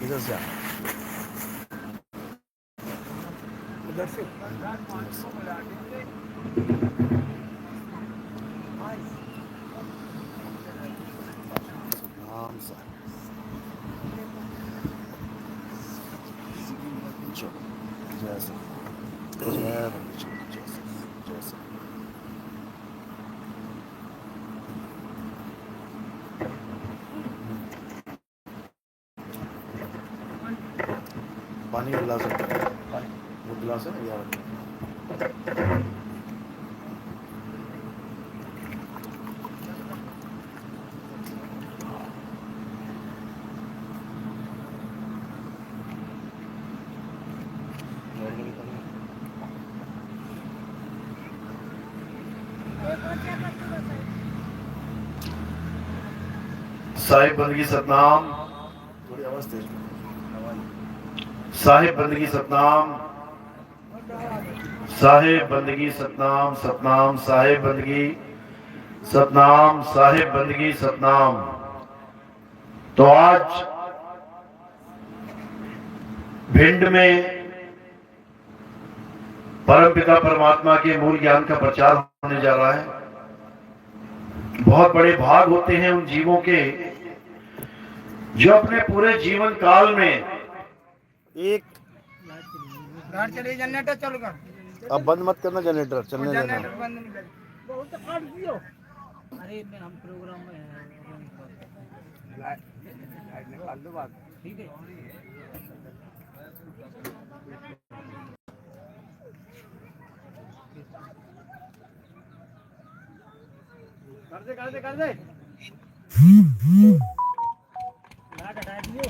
इधर से उधर से नाम सा चलो जैसे जैसे जैसे पानी का गिलास है, वो गिलास है यार। साहिब बंदगी सतनाम, थोड़ी आवाज तेज। साहिब बंदगी सतनाम, साहिब बंदगी सतनाम, सतनाम साहिब बंदगी सतनाम, साहिब बंदगी सतनाम। तो आज भिंड में परमपिता परमात्मा के मूल ज्ञान का प्रचार होने जा रहा है। बहुत बड़े भाग होते हैं उन जीवों के जो अपने पूरे जीवन काल में एक जनरेटर चालू कर। अब बंद मत करना, जनरेटर चलने देना। जनरेटर बंद नहीं कर। बहुत काट दियो। अरे मैं हम प्रोग्राम में हैं। लाइट निकाल दो बात। ठीक है। कर दे। लाइट हटा दियो।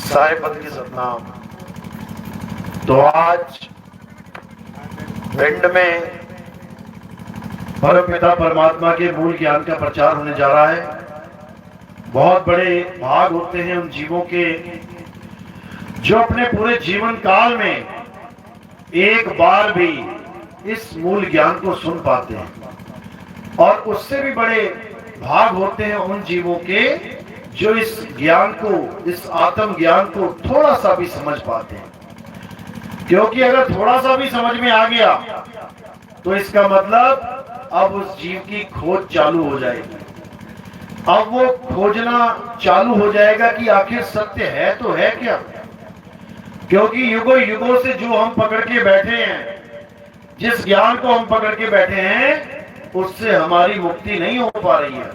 साहिब बंदगी सतनाम। तो आज भिंड में परमपिता परमात्मा के मूल ज्ञान का प्रचार होने जा रहा है। बहुत बड़े भाग होते हैं उन जीवों के जो अपने पूरे जीवन काल में एक बार भी इस मूल ज्ञान को सुन पाते हैं, और उससे भी बड़े भाग होते हैं उन जीवों के जो इस ज्ञान को, इस आत्म ज्ञान को थोड़ा सा भी समझ पाते हैं। क्योंकि अगर थोड़ा सा भी समझ में आ गया तो इसका मतलब अब उस जीव की खोज चालू हो जाएगी। अब वो खोजना चालू हो जाएगा कि आखिर सत्य है तो है क्या। क्योंकि युगों युगों से जो हम पकड़ के बैठे हैं, जिस ज्ञान को हम पकड़ के बैठे हैं, उससे हमारी मुक्ति नहीं हो पा रही है।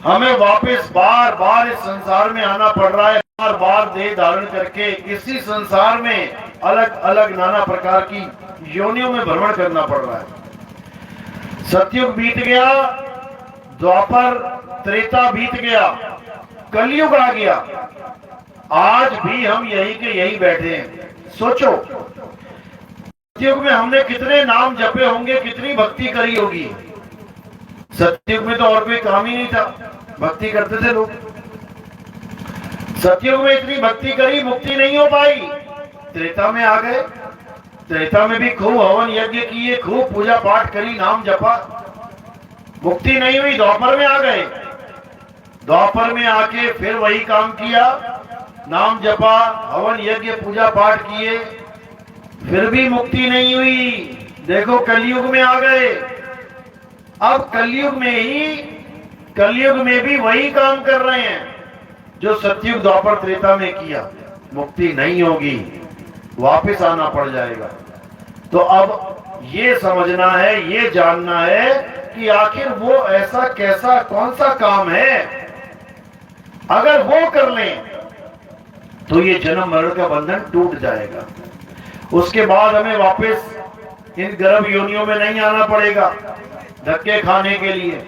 हमें वापस बार बार इस संसार में आना पड़ रहा है, बार बार देह धारण करके इसी संसार में अलग अलग नाना प्रकार की योनियों में भ्रमण करना पड़ रहा है। सतयुग बीत गया, द्वापर त्रेता बीत गया, कलयुग आ गया। आज भी हम यही के यही बैठे हैं। सोचो, सतयुग में हमने कितने नाम जपे होंगे, कितनी भक्ति करी होगी। सतयुग में तो और कोई काम ही नहीं था, भक्ति करते थे लोग। सतयुग में इतनी भक्ति करी, मुक्ति नहीं हो पाई। त्रेता में आ गए, त्रेता में भी खूब हवन यज्ञ किए, खूब पूजा पाठ करी, नाम जपा, मुक्ति नहीं हुई। द्वापर में आ गए, द्वापर में आके फिर वही काम किया, नाम जपा, हवन यज्ञ पूजा पाठ किए, फिर भी मुक्ति नहीं हुई। देखो कलयुग में आ गए। अब कलयुग में भी वही काम कर रहे हैं जो सतयुग द्वापर त्रेता में किया। मुक्ति नहीं होगी, वापस आना पड़ जाएगा। तो अब ये समझना है, ये जानना है कि आखिर वो ऐसा कैसा कौन सा काम है, अगर वो कर लें तो ये जन्म मरण का बंधन टूट जाएगा। उसके बाद हमें वापस इन गर्भ योनियों में नहीं आना पड़ेगा धक्के खाने के लिए।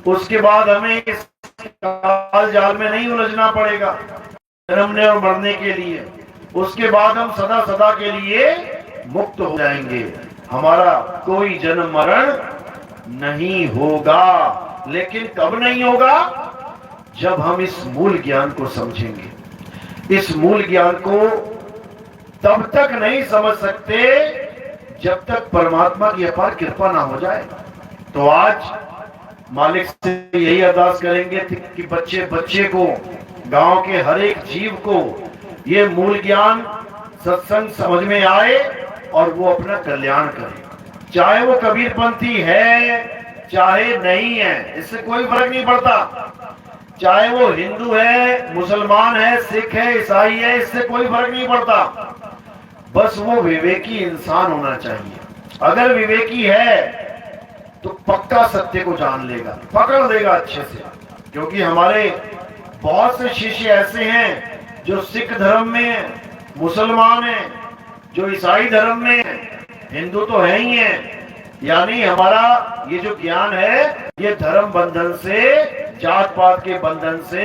उसके बाद हमें इस काल जाल में नहीं उलझना पड़ेगा जन्मने और मरने के लिए। उसके बाद हम सदा सदा के लिए मुक्त हो जाएंगे, हमारा कोई जन्म मरण नहीं होगा। लेकिन कब नहीं होगा? जब हम इस मूल ज्ञान को समझेंगे, इस मूल ज्ञान को तब तक नहीं समझ सकते जब तक परमात्मा की अपार कृपा ना हो जाए। तो आज मालिक से यही अरदास करेंगे कि बच्चे बच्चे को, गांव के हर एक जीव को ये मूल ज्ञान सत्संग समझ में आए और वो अपना कल्याण करे। चाहे वो कबीरपंथी है चाहे नहीं है, इससे कोई फर्क नहीं पड़ता। चाहे वो हिंदू है, मुसलमान है, सिख है, ईसाई है, इससे कोई फर्क नहीं पड़ता। बस वो विवेकी इंसान होना चाहिए। अगर विवेकी है तो पक्का सत्य को जान लेगा, पकड़ लेगा अच्छे से। क्योंकि हमारे बहुत से शिष्य ऐसे हैं जो सिख धर्म में, मुसलमान हैं, जो ईसाई धर्म में, हिंदू तो है ही है। यानी हमारा ये जो ज्ञान है ये धर्म बंधन से, जात पात के बंधन से,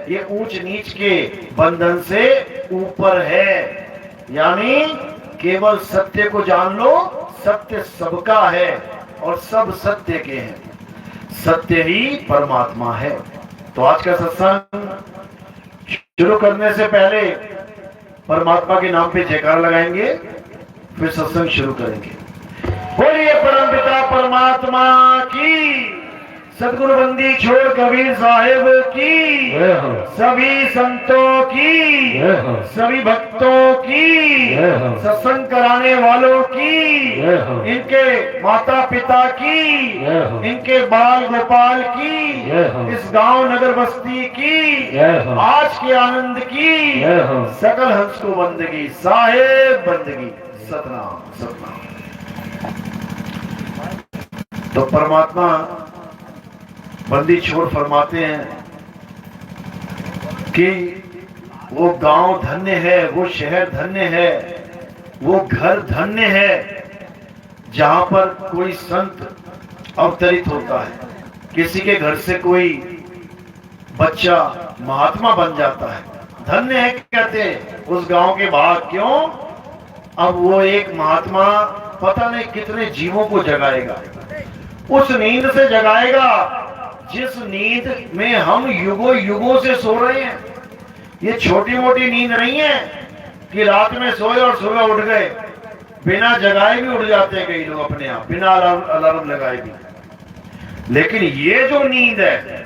ये ऊंच नीच के बंधन से ऊपर है। यानी केवल सत्य को जान लो, सत्य सबका है और सब सत्य के हैं, सत्य ही परमात्मा है। तो आज का सत्संग शुरू करने से पहले परमात्मा के नाम पे जयकार लगाएंगे, फिर सत्संग शुरू करेंगे। बोलिए परमपिता परमात्मा की, सदगुरु बंदी छोड़ कबीर साहिब की, सभी संतों की, सभी भक्तों की, सत्संग कराने वालों की, इनके माता पिता की, इनके बाल गोपाल की, इस गांव नगर बस्ती की, आज के आनंद की, सकल हंस को बंदगी, साहेब बंदगी, सतनाम सतनाम। तो परमात्मा बंदी छोड़ फरमाते हैं कि वो गांव धन्य है, वो शहर धन्य है, वो घर धन्य है जहां पर कोई संत अवतरित होता है। किसी के घर से कोई बच्चा महात्मा बन जाता है, धन्य है कहते हैं उस गांव के भाग। क्यों? अब वो एक महात्मा पता नहीं कितने जीवों को जगाएगा, उस नींद से जगाएगा जिस नींद में हम युगों युगों से सो रहे हैं। ये छोटी मोटी नींद नहीं है कि रात में सोए और सुबह उठ गए। बिना जगाए भी उठ जाते हैं कई लोग अपने आप, बिना अलार्म लगाए भी। लेकिन ये जो नींद है,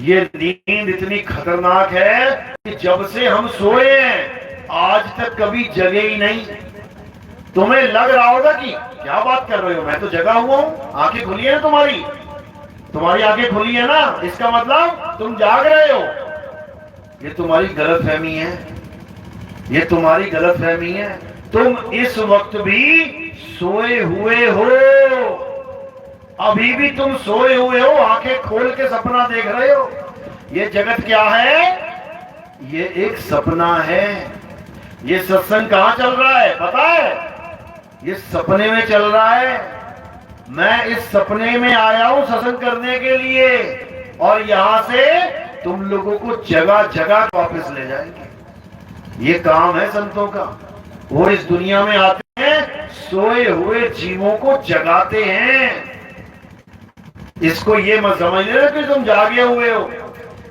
ये नींद इतनी खतरनाक है कि जब से हम सोए हैं आज तक कभी जगे ही नहीं। तुम्हें लग रहा होगा कि क्या बात कर रहे हो, मैं तो जगा हुआ हूं, आंखें खुली है ना, तुम्हारी आंखें खुली है ना, इसका मतलब तुम जाग रहे हो। ये तुम्हारी गलतफहमी है, ये तुम्हारी गलतफहमी है। तुम इस वक्त भी सोए हुए हो, अभी भी तुम सोए हुए हो, आंखें खोल के सपना देख रहे हो। ये जगत क्या है? ये एक सपना है। ये सत्संग कहां चल रहा है पता है? ये सपने में चल रहा है। मैं इस सपने में आया हूं सत्संग करने के लिए, और यहां से तुम लोगों को जगह जगह वापस ले जाएंगे। ये काम है संतों का। वो इस दुनिया में आते हैं, सोए हुए जीवों को जगाते हैं। इसको ये मत समझ लेना कि तुम जागे हुए हो।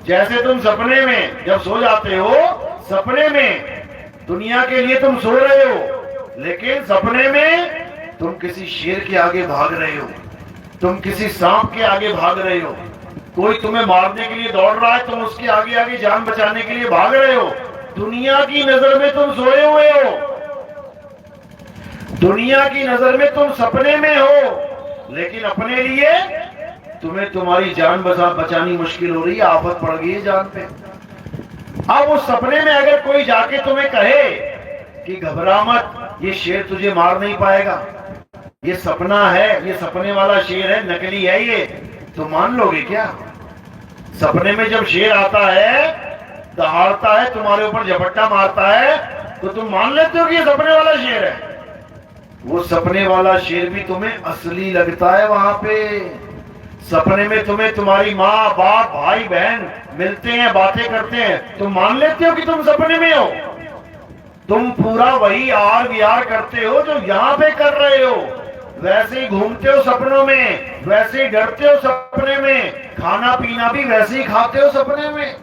जैसे तुम सपने में जब सो जाते हो, सपने में दुनिया के लिए तुम सो रहे हो, लेकिन सपने में तुम किसी शेर के आगे भाग रहे हो, तुम किसी सांप के आगे भाग रहे हो, कोई तुम्हें मारने के लिए दौड़ रहा है, तुम उसके आगे आगे जान बचाने के लिए भाग रहे हो। दुनिया की नजर में तुम सोए हुए हो, दुनिया की नजर में तुम सपने में हो, लेकिन अपने लिए तुम्हें तुम्हारी जान बचानी मुश्किल हो रही है, आफत पड़ गई है जान पे। अब उस सपने में अगर कोई जाके तुम्हें कहे कि घबरा मत, ये शेर तुझे मार नहीं पाएगा, ये सपना है, ये सपने वाला शेर है, नकली है ये, तो मान लोगे क्या? सपने में जब शेर आता है, दहाड़ता है, तुम्हारे ऊपर झपट्टा मारता है, तो तुम मान लेते हो कि ये सपने वाला शेर है। वो सपने वाला शेर भी तुम्हें असली लगता है। वहां पे सपने में तुम्हें तुम्हारी माँ बाप भाई बहन मिलते हैं, बातें करते हैं, तुम मान लेते हो कि तुम सपने में हो। तुम पूरा वही आर विहार करते हो जो यहाँ पे कर रहे हो, वैसे ही घूमते हो सपनों में, वैसे ही डरते हो सपने में, खाना पीना भी वैसे ही खाते हो सपने में।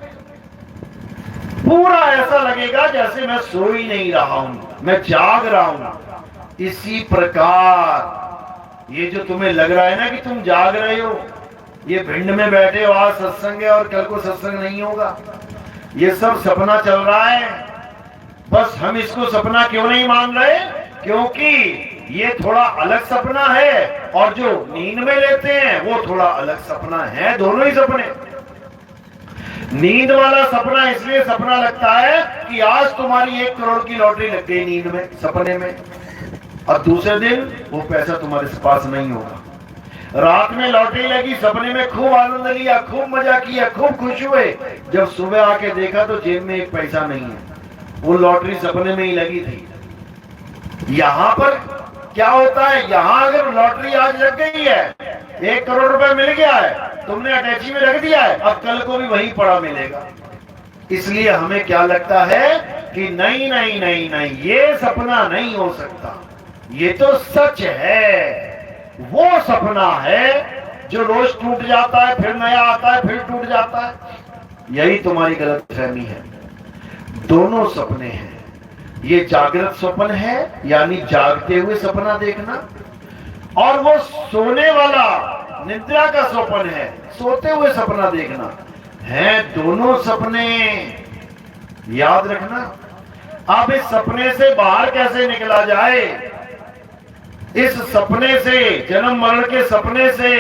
पूरा ऐसा लगेगा जैसे मैं सो ही नहीं रहा हूं, मैं जाग रहा हूं। इसी प्रकार ये जो तुम्हें लग रहा है ना कि तुम जाग रहे हो, ये भिंड में बैठे हो, आज सत्संग है और कल को सत्संग नहीं होगा, ये सब सपना चल रहा है। बस हम इसको सपना क्यों नहीं मान रहे? क्योंकि ये थोड़ा अलग सपना है और जो नींद में लेते हैं वो थोड़ा अलग सपना है, दोनों ही सपने। नींद वाला सपना इसलिए सपना लगता है कि आज तुम्हारी 1 करोड़ की लॉटरी लग गई नींद में, सपने में, और दूसरे दिन वो पैसा तुम्हारे पास नहीं होगा। रात में लॉटरी लगी, सपने में खूब आनंद लिया, खूब मजा किया, खूब खुश हुए, जब सुबह आके देखा तो जेब में 1 पैसा नहीं है, वो लॉटरी सपने में ही लगी थी। यहां पर क्या होता है, यहां अगर लॉटरी आज लग गई है, 1 करोड़ रुपए मिल गया है, तुमने अटैची में रख दिया है, अब कल को भी वही पड़ा मिलेगा। इसलिए हमें क्या लगता है कि नहीं नहीं नहीं नहीं, ये सपना नहीं हो सकता, ये तो सच है। वो सपना है जो रोज टूट जाता है, फिर नया आता है, फिर टूट जाता है। यही तुम्हारी गलतफहमी है। दोनों सपने हैं। ये जागृत स्वप्न है, यानी जागते हुए सपना देखना, और वो सोने वाला निद्रा का स्वप्न है, सोते हुए सपना देखना है। दोनों सपने याद रखना। अब इस सपने से बाहर कैसे निकला जाए? इस सपने से, जन्म मरण के सपने से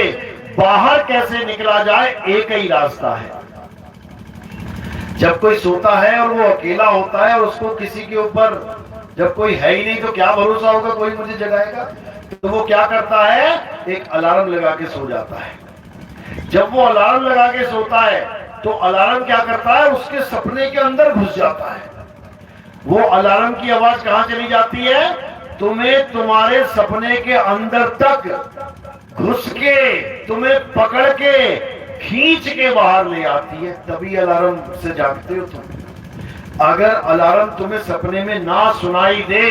बाहर कैसे निकला जाए? एक ही रास्ता है। जब कोई सोता है और वो अकेला होता है और उसको किसी के ऊपर, जब कोई है ही नहीं तो क्या भरोसा होगा कोई मुझे जगाएगा, तो वो क्या करता है, एक अलार्म लगा के सो जाता है। जब वो अलार्म लगा के सोता है तो अलार्म क्या करता है, उसके सपने के अंदर घुस जाता है। वो अलार्म की आवाज कहां चली जाती है? तुम्हें तुम्हारे सपने के अंदर तक घुस के, तुम्हें पकड़ के, खींच के बाहर ले आती है, तभी अलार्म से जागते हो तुम। अगर अलार्म तुम्हें सपने में ना सुनाई दे,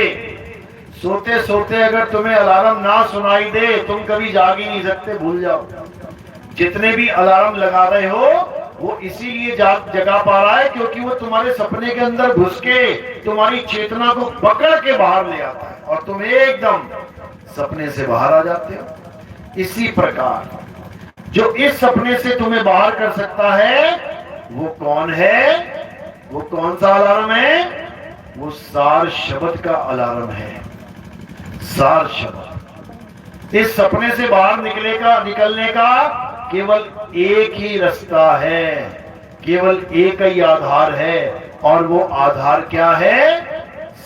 सोते सोते अगर तुम्हें अलार्म ना सुनाई दे, तुम कभी जाग ही नहीं सकते, भूल जाओ। जितने भी अलार्म लगा रहे हो वो इसीलिए जगा पा रहा है क्योंकि वो तुम्हारे सपने के अंदर घुस के तुम्हारी चेतना को पकड़ के बाहर ले आता है और तुम एकदम सपने से बाहर आ जाते हो। इसी प्रकार जो इस सपने से तुम्हें बाहर कर सकता है वो कौन है? वो कौन सा अलार्म है? वो सार शब्द का अलार्म है। सार शब्द। इस सपने से बाहर निकलने का केवल एक ही रास्ता है, केवल एक ही आधार है, और वो आधार क्या है?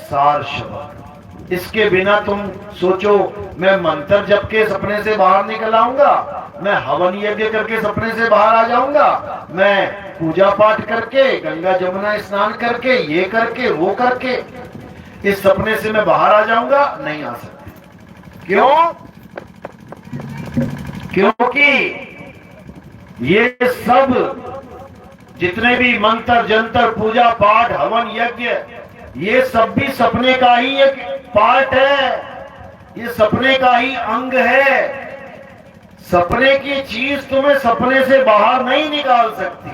सार शब्द। इसके बिना तुम सोचो मैं मंत्र जप के सपने से बाहर निकल आऊंगा, मैं हवन यज्ञ करके सपने से बाहर आ जाऊंगा, मैं पूजा पाठ करके, गंगा जमुना स्नान करके, ये करके वो करके इस सपने से मैं बाहर आ जाऊंगा, नहीं आ सकते। क्यों? क्योंकि ये सब जितने भी मंत्र जंतर, पूजा पाठ, हवन यज्ञ, ये सब भी सपने का ही एक पार्ट है, ये सपने का ही अंग है। सपने की चीज तुम्हें सपने से बाहर नहीं निकाल सकती।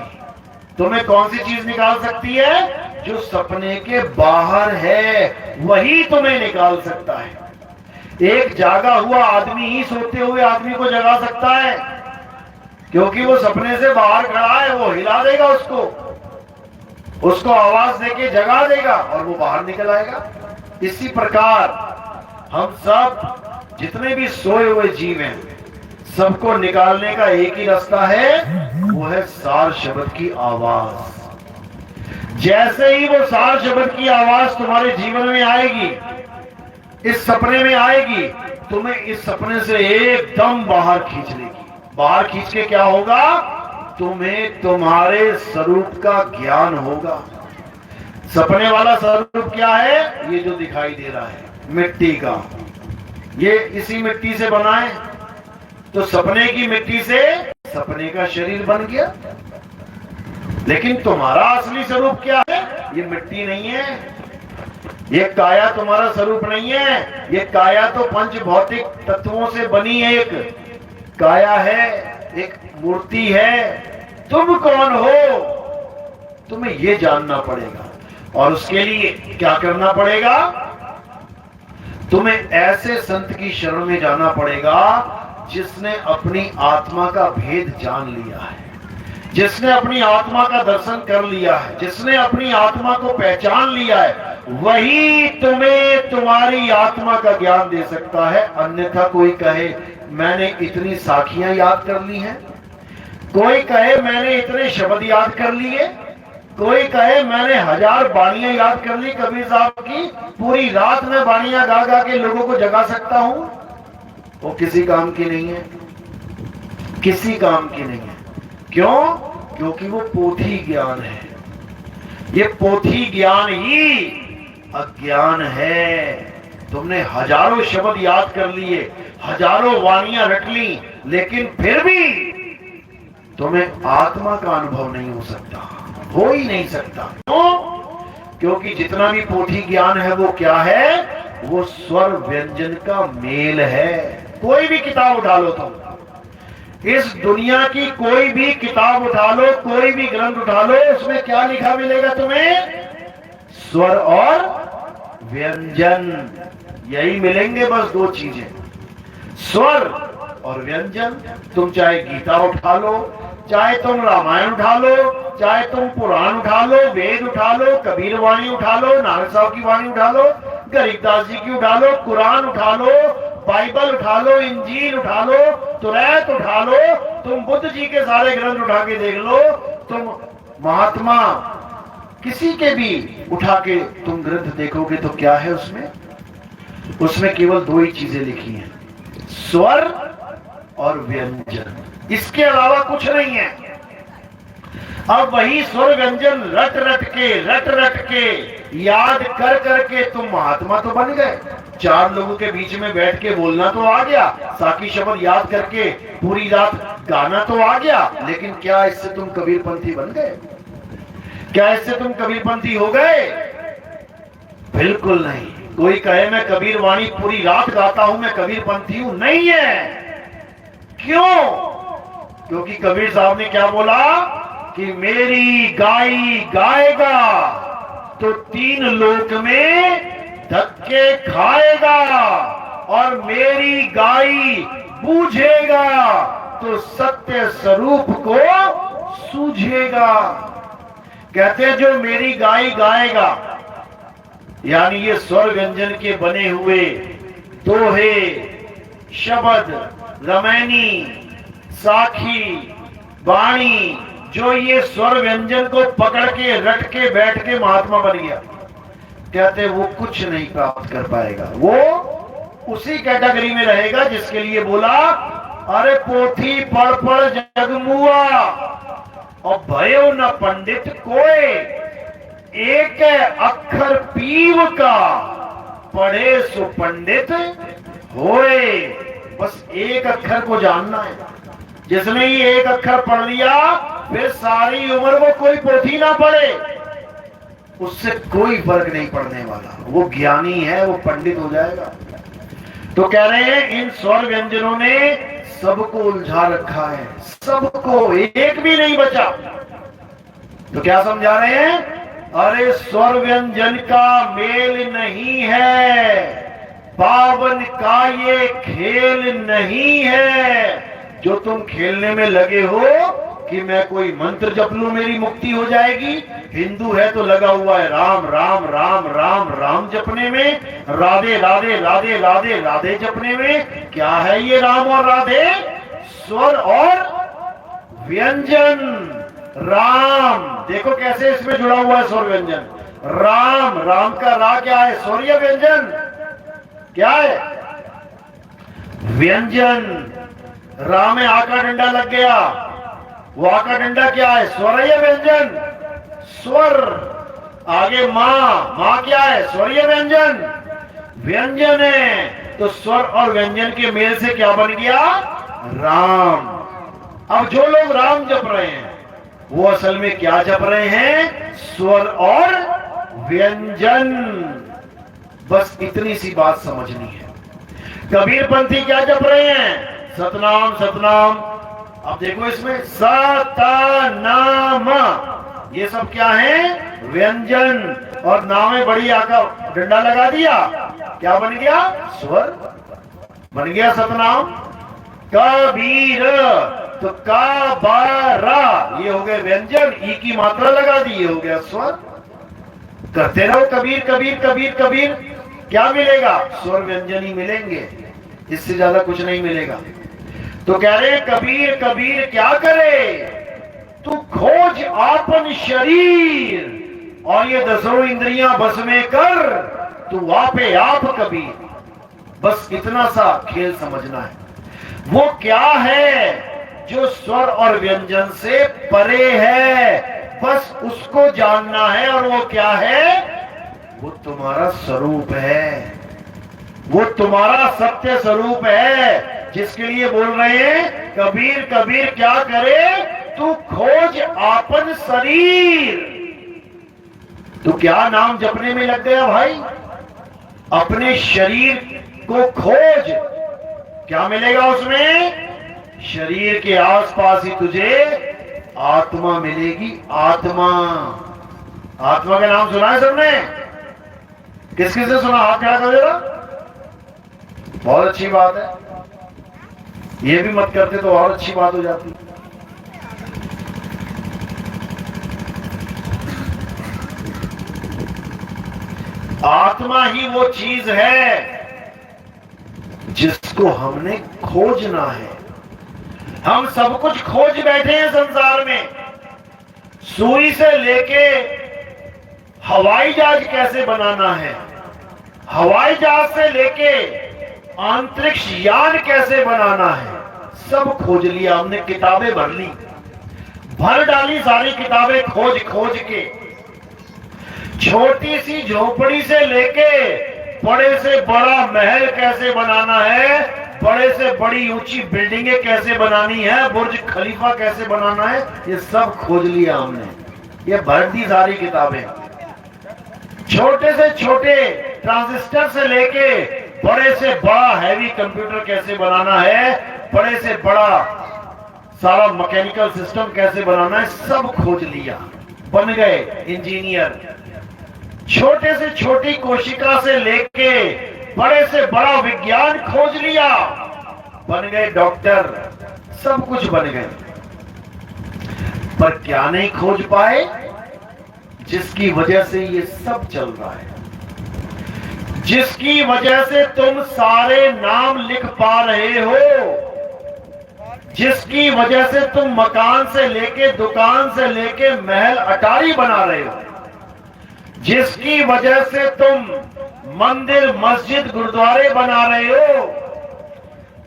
तुम्हें कौन सी चीज निकाल सकती है? जो सपने के बाहर है, वही तुम्हें निकाल सकता है। एक जागा हुआ आदमी ही सोते हुए आदमी को जगा सकता है, क्योंकि वो सपने से बाहर खड़ा है, वो हिला देगा उसको आवाज देके जगा देगा और वो बाहर निकल आएगा। इसी प्रकार हम सब जितने भी सोए हुए जीव हैं, सबको निकालने का एक ही रास्ता है, वो है सार शब्द की आवाज। जैसे ही वो सार शब्द की आवाज तुम्हारे जीवन में आएगी, इस सपने में आएगी, तुम्हें इस सपने से एकदम बाहर खींच लेगी। बाहर खींच के क्या होगा? तुम्हें तुम्हारे स्वरूप का ज्ञान होगा। सपने वाला स्वरूप क्या है? ये जो दिखाई दे रहा है मिट्टी का, ये इसी मिट्टी से बना है, तो सपने की मिट्टी से सपने का शरीर बन गया। लेकिन तुम्हारा असली स्वरूप क्या है? ये मिट्टी नहीं है, ये काया तुम्हारा स्वरूप नहीं है। ये काया तो पंच भौतिक तत्वों से बनी एक काया है, एक मूर्ति है। तुम कौन हो? तुम्हें ये जानना पड़ेगा। और उसके लिए क्या करना पड़ेगा? तुम्हें ऐसे संत की शरण में जाना पड़ेगा जिसने अपनी आत्मा का भेद जान लिया है, जिसने अपनी आत्मा का दर्शन कर लिया है, जिसने अपनी आत्मा को पहचान लिया है। वही तुम्हें तुम्हारी आत्मा का ज्ञान दे सकता है। अन्यथा कोई कहे मैंने इतनी साखियां याद कर ली हैं, कोई कहे मैंने इतने शब्द याद कर लिए, कोई कहे मैंने 1000 बाणियां याद कर ली कबीर साहब की, पूरी रात में बाणियां गा गा के लोगों को जगा सकता हूं। वो किसी काम की नहीं है, किसी काम की नहीं है। क्यों? क्योंकि वो पोथी ज्ञान है। ये पोथी ज्ञान ही अज्ञान है। तुमने हजारों शब्द याद कर लिए, हजारों वाणियां रट ली, लेकिन फिर भी तुम्हें आत्मा का अनुभव नहीं हो सकता, हो ही नहीं सकता। क्यों? क्योंकि जितना भी पोथी ज्ञान है वो क्या है? वो स्वर व्यंजन का मेल है। कोई भी किताब उठा लो तुम, इस दुनिया की कोई भी किताब उठा लो, कोई भी ग्रंथ उठा लो, उसमें क्या लिखा मिलेगा तुम्हें? स्वर और व्यंजन, यही मिलेंगे। बस दो चीजें, स्वर और व्यंजन। तुम चाहे गीता उठा लो, चाहे तुम रामायण उठा लो, चाहे तुम पुराण उठा लो, वेद उठा लो, कबीर वाणी उठा लो, नानक साहब की वाणी उठा लो, गरीबदास जी की उठा लो, कुरान उठा लो, बाइबल उठा लो, इंजील उठा लो, तुरैत उठा लो, तुम बुद्ध जी के सारे ग्रंथ उठा के देख लो, तुम महात्मा किसी के भी उठा के तुम ग्रंथ देखोगे तो क्या है उसमें? उसमें केवल दो ही चीजें लिखी हैं, स्वर और व्यंजन। इसके अलावा कुछ नहीं है। अब वही स्वर व्यंजन रट रट के याद कर करके तुम महात्मा तो बन गए। 4 लोगों के बीच में बैठ के बोलना तो आ गया, साकी शब्द याद करके पूरी रात गाना तो आ गया, लेकिन क्या इससे तुम कबीरपंथी बन गए? क्या इससे तुम कबीरपंथी हो गए? बिल्कुल नहीं। कोई कहे मैं कबीर वाणी पूरी रात गाता हूं, मैं कबीरपंथी हूं, नहीं है। क्यों? क्योंकि कबीर साहब ने क्या बोला कि मेरी गाई गाएगा तो 3 लोक में धक्के खाएगा, और मेरी गाई बूझेगा तो सत्य स्वरूप को सूझेगा। कहते हैं जो मेरी गाई गाएगा, यानी ये स्वर व्यंजन के बने हुए दोहे, शब्द, रमैनी, साखी, बाणी, जो ये स्वर व्यंजन को पकड़ के रट के बैठ के महात्मा बन गया, कहते वो कुछ नहीं प्राप्त कर पाएगा। वो उसी कैटेगरी में रहेगा जिसके लिए बोला अरे पोथी पढ़ पढ़ जगमुआ और भयो न पंडित कोय, एक अक्षर पीव का पढ़े सो पंडित होए। बस एक अक्षर को जानना है। जिसने ये एक अक्षर पढ़ लिया फिर सारी उम्र वो कोई पोथी ना पढ़े, उससे कोई फर्क नहीं पड़ने वाला। वो ज्ञानी है, वो पंडित हो जाएगा। तो कह रहे हैं इन स्वर व्यंजनों ने सबको उलझा रखा है, सबको, एक भी नहीं बचा। तो क्या समझा रहे हैं? अरे स्वर व्यंजन का मेल नहीं है, पावन का ये खेल नहीं है जो तुम खेलने में लगे हो कि मैं कोई मंत्र जप लूं मेरी मुक्ति हो जाएगी। हिंदू है तो लगा हुआ है राम राम राम राम राम जपने में, राधे राधे राधे राधे राधे जपने में। क्या है ये राम और राधे? स्वर और व्यंजन। राम देखो कैसे इसमें जुड़ा हुआ है स्वर व्यंजन। राम, राम का रा क्या है? स्वर या व्यंजन? क्या है? व्यंजन। राम में आ का डंडा लग गया, वो आ का डंडा क्या है? स्वर या व्यंजन? स्वर। आगे मां, मां क्या है? स्वर या व्यंजन? व्यंजन है। तो स्वर और व्यंजन के मेल से क्या बन गया? राम। अब जो लोग राम जप रहे हैं वो असल में क्या जप रहे हैं? स्वर और व्यंजन। बस इतनी सी बात समझनी है। कबीरपंथी क्या जप रहे हैं? सतनाम सतनाम। अब देखो इसमें सतनाम, ये सब क्या है? व्यंजन। और नाम में बड़ी आका डंडा लगा दिया, क्या बन गया? स्वर बन गया सतनाम। कबीर, तो का बारा ये हो गए व्यंजन, ई की मात्रा लगा दी, ये हो गया स्वर। करते रहो कबीर कबीर कबीर कबीर, क्या मिलेगा? स्वर व्यंजन ही मिलेंगे, इससे ज्यादा कुछ नहीं मिलेगा। तो कह रहे कबीर कबीर क्या करे? तू खोज आपन शरीर और ये दसों इंद्रियां बस में कर, तू वापे आप कबीर। बस इतना सा खेल समझना है। वो क्या है जो स्वर और व्यंजन से परे है, बस उसको जानना है। और वो क्या है? वो तुम्हारा स्वरूप है, वो तुम्हारा सत्य स्वरूप है, जिसके लिए बोल रहे हैं कबीर कबीर क्या करे? तू खोज आपन शरीर। तो क्या नाम जपने में लग गया भाई? अपने शरीर को खोज, क्या मिलेगा उसमें? शरीर के आसपास ही तुझे आत्मा मिलेगी। आत्मा, आत्मा का नाम सुना है सबने? किस किस ने सुना? हाथ खड़ा कर जरा। बहुत अच्छी बात है, ये भी मत करते तो और अच्छी बात हो जाती। आत्मा ही वो चीज है जिसको हमने खोजना है। हम सब कुछ खोज बैठे हैं संसार में, सुई से लेके हवाई जहाज कैसे बनाना है, हवाई जहाज से लेके अंतरिक्ष यान कैसे बनाना है, सब खोज लिया हमने। किताबें भर ली, भर डाली सारी किताबें खोज खोज के। छोटी सी झोपड़ी से लेके बड़े से बड़ा महल कैसे बनाना है, बड़े से बड़ी ऊंची बिल्डिंगें कैसे बनानी है, बुर्ज खलीफा कैसे बनाना है, ये सब खोज लिया हमने। ये भर दी सारी किताबें। छोटे से छोटे ट्रांजिस्टर से लेके बड़े से बड़ा हैवी कंप्यूटर कैसे बनाना है, बड़े से बड़ा सारा मैकेनिकल सिस्टम कैसे बनाना है, सब खोज लिया। बन गए इंजीनियर। छोटे से छोटी कोशिका से लेके बड़े से बड़ा विज्ञान खोज लिया, बन गए डॉक्टर। सब कुछ बन गए, पर क्या नहीं खोज पाए? जिसकी वजह से ये सब चल रहा है, जिसकी वजह से तुम सारे नाम लिख पा रहे हो, जिसकी वजह से तुम मकान से लेके दुकान से लेके महल अटारी बना रहे हो, जिसकी वजह से तुम मंदिर मस्जिद गुरुद्वारे बना रहे हो,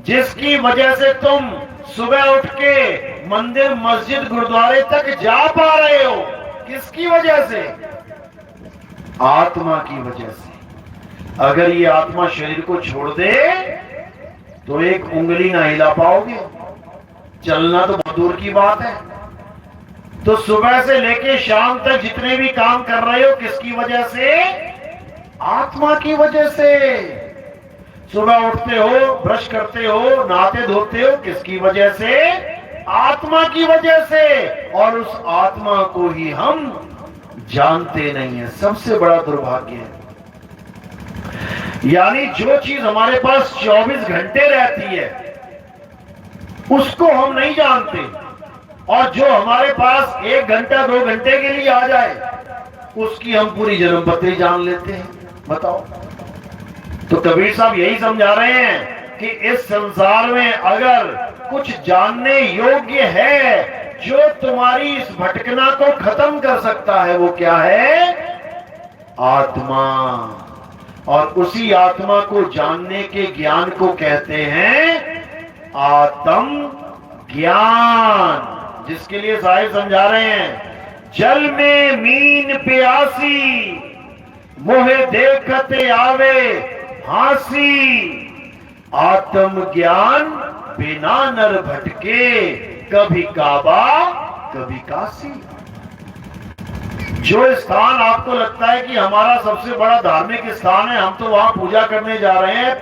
जिसकी वजह से तुम सुबह उठ के मंदिर मस्जिद गुरुद्वारे तक जा पा रहे हो, किसकी वजह से? आत्मा की वजह से। अगर ये आत्मा शरीर को छोड़ दे तो एक उंगली ना हिला पाओगे, चलना तो बहुत दूर की बात है। तो सुबह से लेके शाम तक जितने भी काम कर रहे हो, किसकी वजह से? आत्मा की वजह से। सुबह उठते हो, ब्रश करते हो, नहाते धोते हो, किसकी वजह से? आत्मा की वजह से। और उस आत्मा को ही हम जानते नहीं है, सबसे बड़ा दुर्भाग्य है। यानी जो चीज हमारे पास 24 घंटे रहती है उसको हम नहीं जानते, और जो हमारे पास 1 घंटा 2 घंटे के लिए आ जाए उसकी हम पूरी जन्मपत्री जान लेते हैं। बताओ। तो कबीर साहब यही समझा रहे हैं कि इस संसार में अगर कुछ जानने योग्य है जो तुम्हारी इस भटकना को खत्म कर सकता है, वो क्या है? आत्मा। और उसी आत्मा को जानने के ज्ञान को कहते हैं आत्म ज्ञान, जिसके लिए साहिब समझा रहे हैं जल में मीन प्यासी मोहे देखते आवे हासी, आत्म ज्ञान बिना नर भटके कभी काबा कभी काशी। जो स्थान आपको लगता है कि हमारा सबसे बड़ा धार्मिक स्थान है, हम तो वहां पूजा करने जा रहे हैं,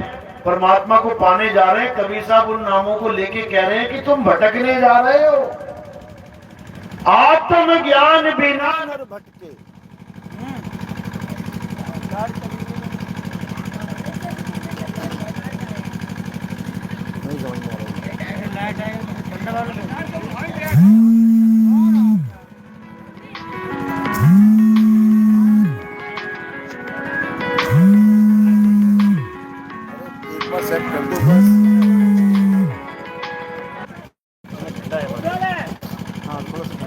परमात्मा को पाने जा रहे हैं, कबीर साहब उन नामों को लेके कह रहे हैं कि तुम भटकने जा रहे हो। आत्म ज्ञान बिना नर भटके। एक बार सेट कर दो बस। हाँ थोड़ा सा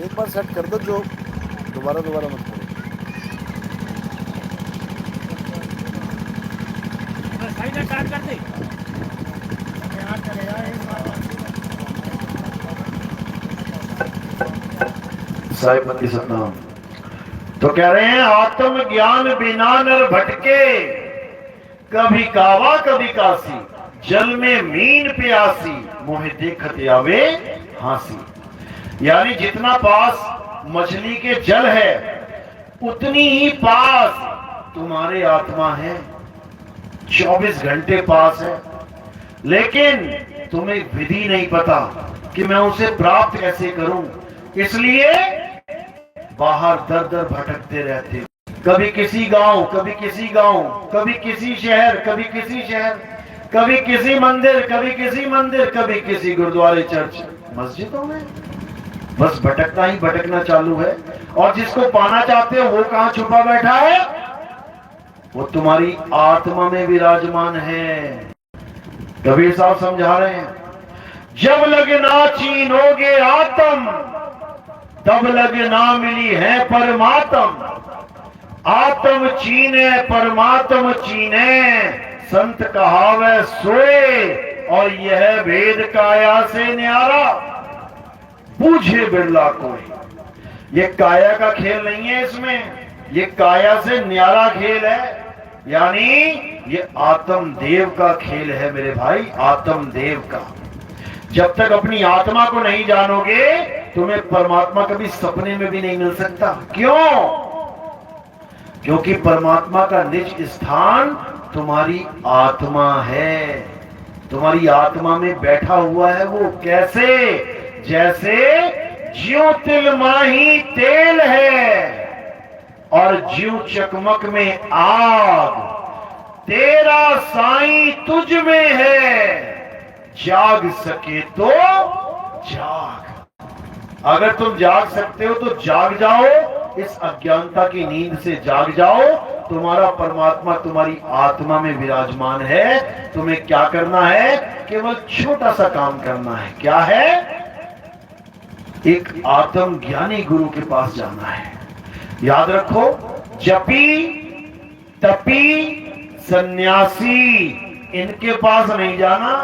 एक बार सेट कर दो, जो दोबारा मत करो। साहिब मती सतनाम। तो कह रहे हैं आत्म ज्ञान बिना नर भटके, कभी कावा कभी कासी, जल में मीन प्यासी, मोहे देखत आवे हासी। यानी जितना पास मछली के जल है उतनी ही पास तुम्हारे आत्मा है। 24 घंटे पास है, लेकिन तुम्हें विधि नहीं पता कि मैं उसे प्राप्त कैसे करूं, इसलिए बाहर दर दर भटकते रहते। कभी किसी गांव, कभी किसी गांव, कभी किसी शहर, कभी किसी शहर, कभी किसी मंदिर, कभी किसी मंदिर, कभी किसी गुरुद्वारे, चर्च, मस्जिदों में बस भटकना ही भटकना चालू है। और जिसको पाना चाहते हो वो कहां छुपा बैठा है? वो तुम्हारी आत्मा में विराजमान है। कबीर साहब समझा रहे हैं, जब लगना चीनोगे आत्म, तब लगना मिली है परमात्म। आत्म चीने परमात्म चीने, संत कहावे सोए, और यह वेद काया से न्यारा, पूछे बिरला कोई। ये काया का खेल नहीं है, इसमें ये काया से न्यारा खेल है। यानी ये आत्म देव का खेल है मेरे भाई, आत्म देव का। जब तक अपनी आत्मा को नहीं जानोगे, तुम्हें परमात्मा कभी सपने में भी नहीं मिल सकता। क्यों? क्योंकि परमात्मा का निज स्थान तुम्हारी आत्मा है। तुम्हारी आत्मा में बैठा हुआ है वो। कैसे? जैसे ज्यों तिल माही तेल है और ज्यों चकमक में आग, तेरा साईं तुझ में है, जाग सके तो जाग। अगर तुम जाग सकते हो तो जाग जाओ, इस अज्ञानता की नींद से जाग जाओ। तुम्हारा परमात्मा तुम्हारी आत्मा में विराजमान है। तुम्हें क्या करना है? केवल छोटा सा काम करना है। क्या है? एक आत्म ज्ञानी गुरु के पास जाना है। याद रखो, जपी तपी सन्यासी, इनके पास नहीं जाना।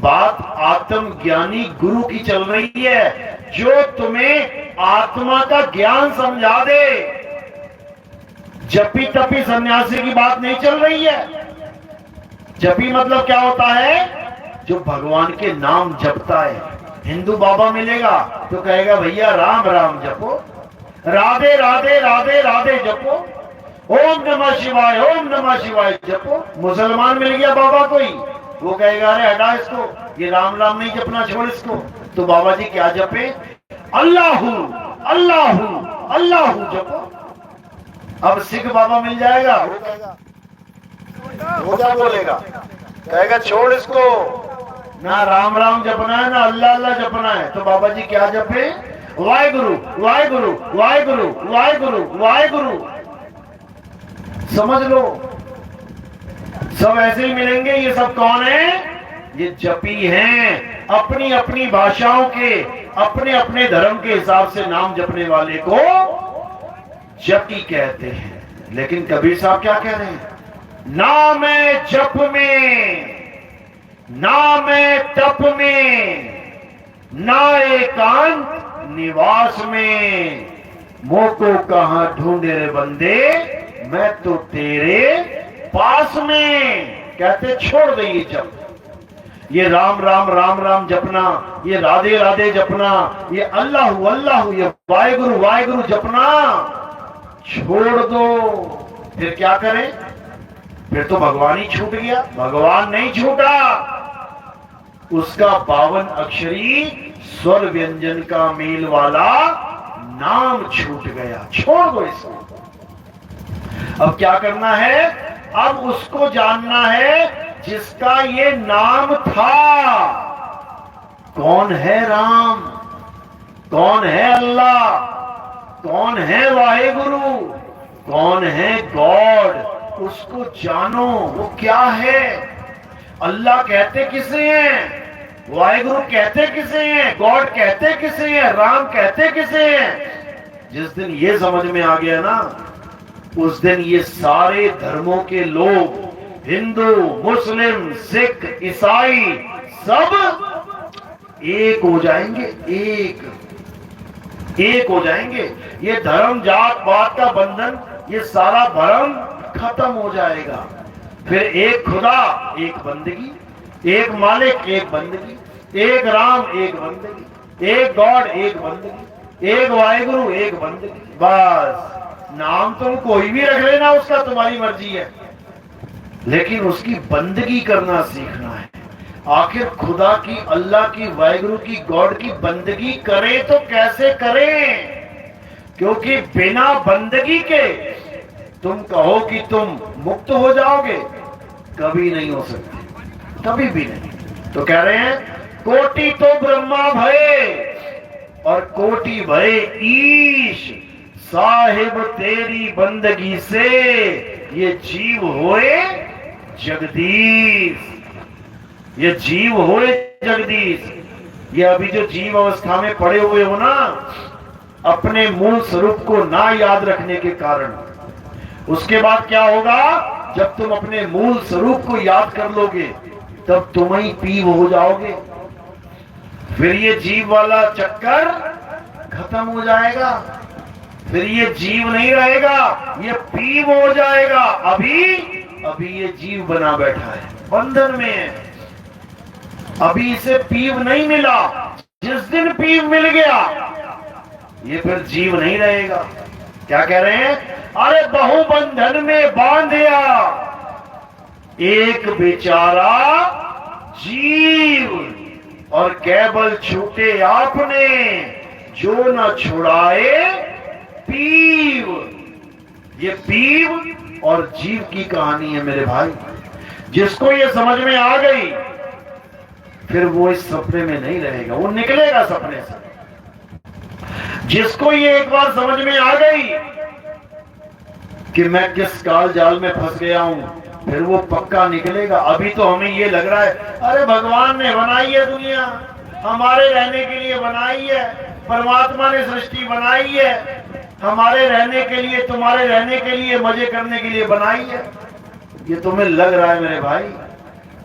बात आत्म ज्ञानी गुरु की चल रही है, जो तुम्हें आत्मा का ज्ञान समझा दे। जपी तपी सन्यासी की बात नहीं चल रही है। जपी मतलब क्या होता है? जो भगवान के नाम जपता है। हिंदू बाबा मिलेगा तो कहेगा भैया राम राम जपो, राधे राधे राधे राधे जपो, ओम नमः शिवाय ओम नमः शिवाय जपो। मुसलमान मिल गया बाबा कोई, वो कहेगा अरे हटा इसको, ये राम राम नहीं जपना, छोड़ इसको। तो बाबा जी क्या जपे? अल्लाहू अल्लाहू अल्लाहू जपो। अब सिख बाबा मिल जाएगा, वो क्या बोलेगा? कहेगा छोड़ इसको, ना राम राम जपना है ना अल्लाह अल्लाह जपना है। तो बाबा जी क्या जपे? वाहेगुरु वाहेगुरु वाहेगुरु वाहेगुरु वाहेगुरु। समझ लो, सब ऐसे ही मिलेंगे। ये सब कौन है? ये जपी हैं। अपनी अपनी भाषाओं के, अपने अपने धर्म के हिसाब से नाम जपने वाले को जपी कहते हैं। लेकिन कबीर साहब क्या कह रहे हैं? ना मैं जप में, ना मैं तप में, ना एकांत निवास में, मोको कहां ढूंढे रे बंदे, मैं तो तेरे पास में। कहते छोड़ दे ये जप, ये राम राम राम राम जपना, ये राधे राधे जपना, ये अल्लाह अल्लाह, ये वाहेगुरु जपना छोड़ दो। फिर क्या करें? फिर तो भगवान ही छूट गया। भगवान नहीं छूटा, उसका 52 अक्षरी स्वर व्यंजन का मेल वाला नाम छूट गया। छोड़ दो इसको। अब क्या करना है? अब उसको जानना है जिसका ये नाम था। कौन है राम, कौन है अल्लाह, कौन है वाहेगुरु, कौन है गॉड, उसको जानो। वो क्या है? अल्लाह कहते किसे हैं? वाहेगुरु कहते किसे हैं? गॉड कहते किसे हैं? राम कहते किसे हैं? जिस दिन ये समझ में आ गया ना, उस दिन ये सारे धर्मों के लोग, हिंदू, मुस्लिम, सिख, ईसाई, सब एक हो जाएंगे। एक हो जाएंगे। ये धर्म जात पात का बंधन, ये सारा भरम खत्म हो जाएगा। फिर एक खुदा एक बंदगी, एक मालिक एक बंदगी, एक राम एक बंदगी, एक गॉड एक बंदगी, एक वाहेगुरु एक बंदगी। बस नाम तुम कोई भी रख लेना, उसका तुम्हारी मर्जी है, लेकिन उसकी बंदगी करना सीखना है। आखिर खुदा की, अल्लाह की, वाहेगुरु की, गॉड की बंदगी करें तो कैसे करें? क्योंकि बिना बंदगी के तुम कहो कि तुम मुक्त हो जाओगे, कभी नहीं हो सकते, कभी भी नहीं। तो कह रहे हैं कोटि तो ब्रह्मा भय और कोटि भय ईश, साहिब तेरी बंदगी से ये जीव होए जगदीश, ये जीव होए जगदीश। ये अभी जो जीव अवस्था में पड़े हुए हो ना, अपने मूल स्वरूप को ना याद रखने के कारण, उसके बाद क्या होगा? जब तुम अपने मूल स्वरूप को याद कर लोगे, तब तुम ही पीव हो जाओगे। फिर ये जीव वाला चक्कर खत्म हो जाएगा, फिर ये जीव नहीं रहेगा, ये पीव हो जाएगा। अभी ये जीव बना बैठा है, बंधन में है, अभी इसे पीव नहीं मिला। जिस दिन पीव मिल गया, ये फिर जीव नहीं रहेगा। क्या कह रहे हैं? अरे बहु बंधन में बांधिया एक बेचारा जीव, और केवल छूटे आपने जो न छुड़ाए पीव। ये पीव और जीव की कहानी है मेरे भाई। जिसको ये समझ में आ गई, फिर वो इस सपने में नहीं रहेगा, वो निकलेगा सपने से। जिसको ये एक बार समझ में आ गई कि मैं किस काल जाल में फंस गया हूं, फिर वो पक्का निकलेगा। अभी तो हमें ये लग रहा है अरे भगवान ने बनाई है दुनिया, हमारे रहने के लिए बनाई है, परमात्मा ने सृष्टि बनाई है, हमारे रहने के लिए, तुम्हारे रहने के लिए, मजे करने के लिए बनाई है। ये तुम्हें लग रहा है मेरे भाई।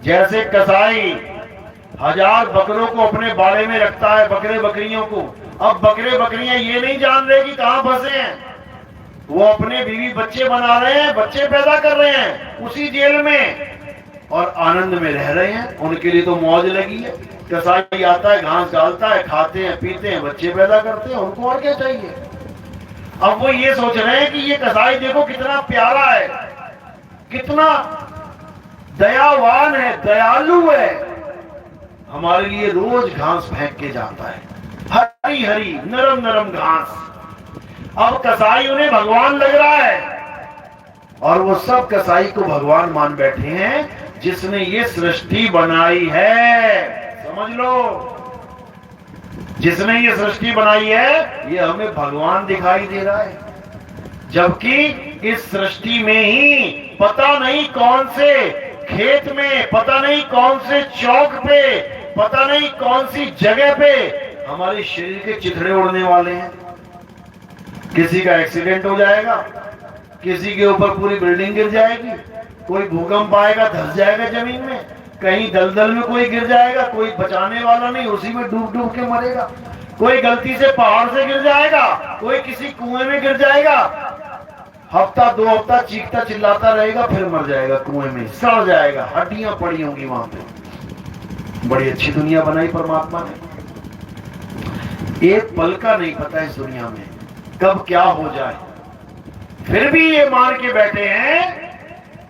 जैसे कसाई 1000 बकरों को अपने बाड़े में रखता है, बकरे बकरियों को। अब बकरे बकरियां ये नहीं जान रहे कि कहां फंसे हैं, वो अपने बीवी बच्चे बना रहे हैं, बच्चे पैदा कर रहे हैं उसी जेल में, और आनंद में रह रहे हैं। उनके लिए तो मौज लगी है। कसाई आता है, घास डालता है, खाते हैं, पीते हैं, बच्चे पैदा करते हैं, उनको और क्या चाहिए। अब वो ये सोच रहे हैं कि ये कसाई देखो कितना प्यारा है, कितना दयावान है, दयालु है, हमारे लिए रोज घास फेंक के जाता है, हरी हरी नरम नरम घास। अब कसाई उन्हें भगवान लग रहा है, और वो सब कसाई को भगवान मान बैठे हैं जिसने ये सृष्टि बनाई है। समझ लो, जिसने ये सृष्टि बनाई है, ये हमें भगवान दिखाई दे रहा है। जबकि इस सृष्टि में ही पता नहीं कौन से खेत में, पता नहीं कौन से चौक पे, पता नहीं कौन सी जगह पे हमारे शरीर के चिथड़े उड़ने वाले हैं। किसी का एक्सीडेंट हो जाएगा, किसी के ऊपर पूरी बिल्डिंग गिर जाएगी, कोई भूकंप आएगा, धंस जाएगा जमीन में, कहीं दलदल में कोई गिर जाएगा, कोई बचाने वाला नहीं, उसी में डूब डूब के मरेगा। कोई गलती से पहाड़ से गिर जाएगा, कोई किसी कुएं में गिर जाएगा, हफ्ता 2 हफ्ता चीखता चिल्लाता रहेगा, फिर मर जाएगा, कुएं में सड़ जाएगा, हड्डियां पड़ी होंगी वहां पे। बड़ी अच्छी दुनिया बनाई परमात्मा ने। एक पल का नहीं पता इस दुनिया में कब क्या हो जाए, फिर भी ये मान के बैठे हैं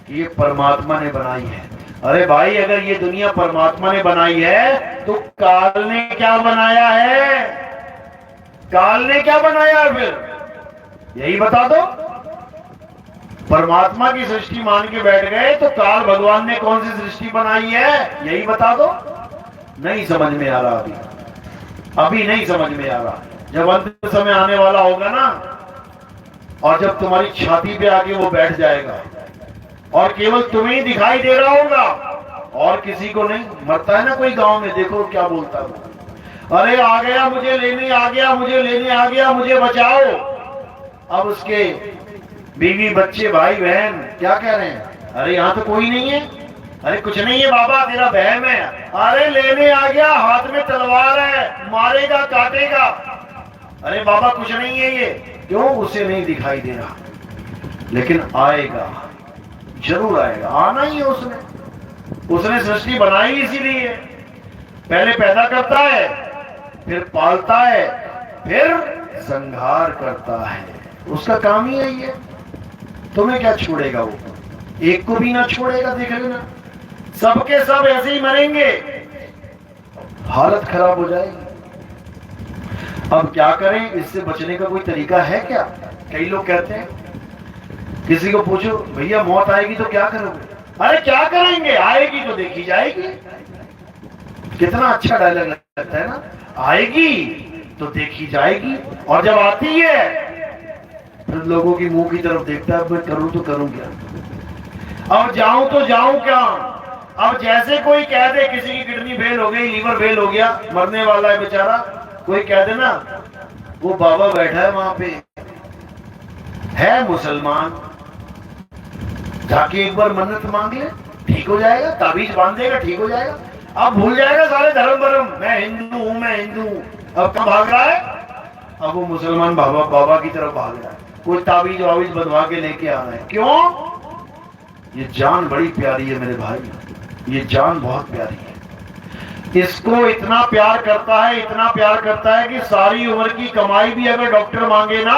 कि ये परमात्मा ने बनाई है। अरे भाई, अगर ये दुनिया परमात्मा ने बनाई है तो काल ने क्या बनाया है? काल ने क्या बनाया है फिर? यही बता दो। परमात्मा की सृष्टि मान के बैठ गए तो काल भगवान ने कौन सी सृष्टि बनाई है? यही बता दो। नहीं समझ में आ रहा, अभी नहीं समझ में आ रहा। जब अंत समय आने वाला होगा ना, और जब तुम्हारी छाती पे आके वो बैठ जाएगा और केवल तुम्हें ही दिखाई दे रहा होगा और किसी को नहीं। मरता है ना कोई गांव में, देखो क्या बोलता है, अरे आ गया मुझे लेने, आ गया मुझे लेने, आ गया मुझे बचाओ। अब उसके बीवी बच्चे भाई बहन क्या कह रहे हैं? अरे यहाँ तो कोई नहीं है। अरे कुछ नहीं है बाबा, तेरा बहन है। अरे लेने आ गया, हाथ में तलवार है, मारेगा काटेगा। अरे बाबा कुछ नहीं है ये। क्यों? उसे नहीं दिखाई दे रहा, लेकिन आएगा, जरूर आएगा। आना ही है उसने सृष्टि बनाई इसीलिए। पहले पैदा करता है, फिर पालता है, फिर संहार करता है। उसका काम ही है ये। तुम्हें क्या छोड़ेगा वो? एक को भी ना छोड़ेगा, देख लेना। सबके सब ऐसे ही मरेंगे, हालत खराब हो जाएगी। अब क्या करें? इससे बचने का कोई तरीका है क्या? कई लोग कहते हैं, किसी को पूछो भैया मौत आएगी तो क्या करोगे? अरे क्या करेंगे, आएगी तो देखी जाएगी। कितना अच्छा डायलॉग लगता है ना, आएगी तो देखी जाएगी। और जब आती है फिर लोगों की मुंह की तरफ देखता है, मैं करूं तो करूं क्या, अब जाऊं तो जाऊं क्या। अब जैसे कोई कह दे किसी की किडनी फेल हो गई, लीवर फेल हो गया, मरने वाला है बेचारा, कोई कह दे ना, वो बाबा बैठा है वहां पे, है मुसलमान, जाके एक बार मन्नत मांग ले, ठीक हो जाएगा, ताबीज बांध देगा, ठीक हो जाएगा। अब भूल जाएगा सारे धर्म वर्म, मैं हिंदू हूं, मैं हिंदू हूं। अब कब भाग रहा है? अब वो मुसलमान बाबा की तरफ भाग रहा है, कोई ताबीज वाबीज बंधवा के लेके आ रहा है। क्यों? ये जान बड़ी प्यारी है मेरे भाई, ये जान बहुत प्यारी है। इसको इतना प्यार करता है, इतना प्यार करता है कि सारी उम्र की कमाई भी अगर डॉक्टर मांगे ना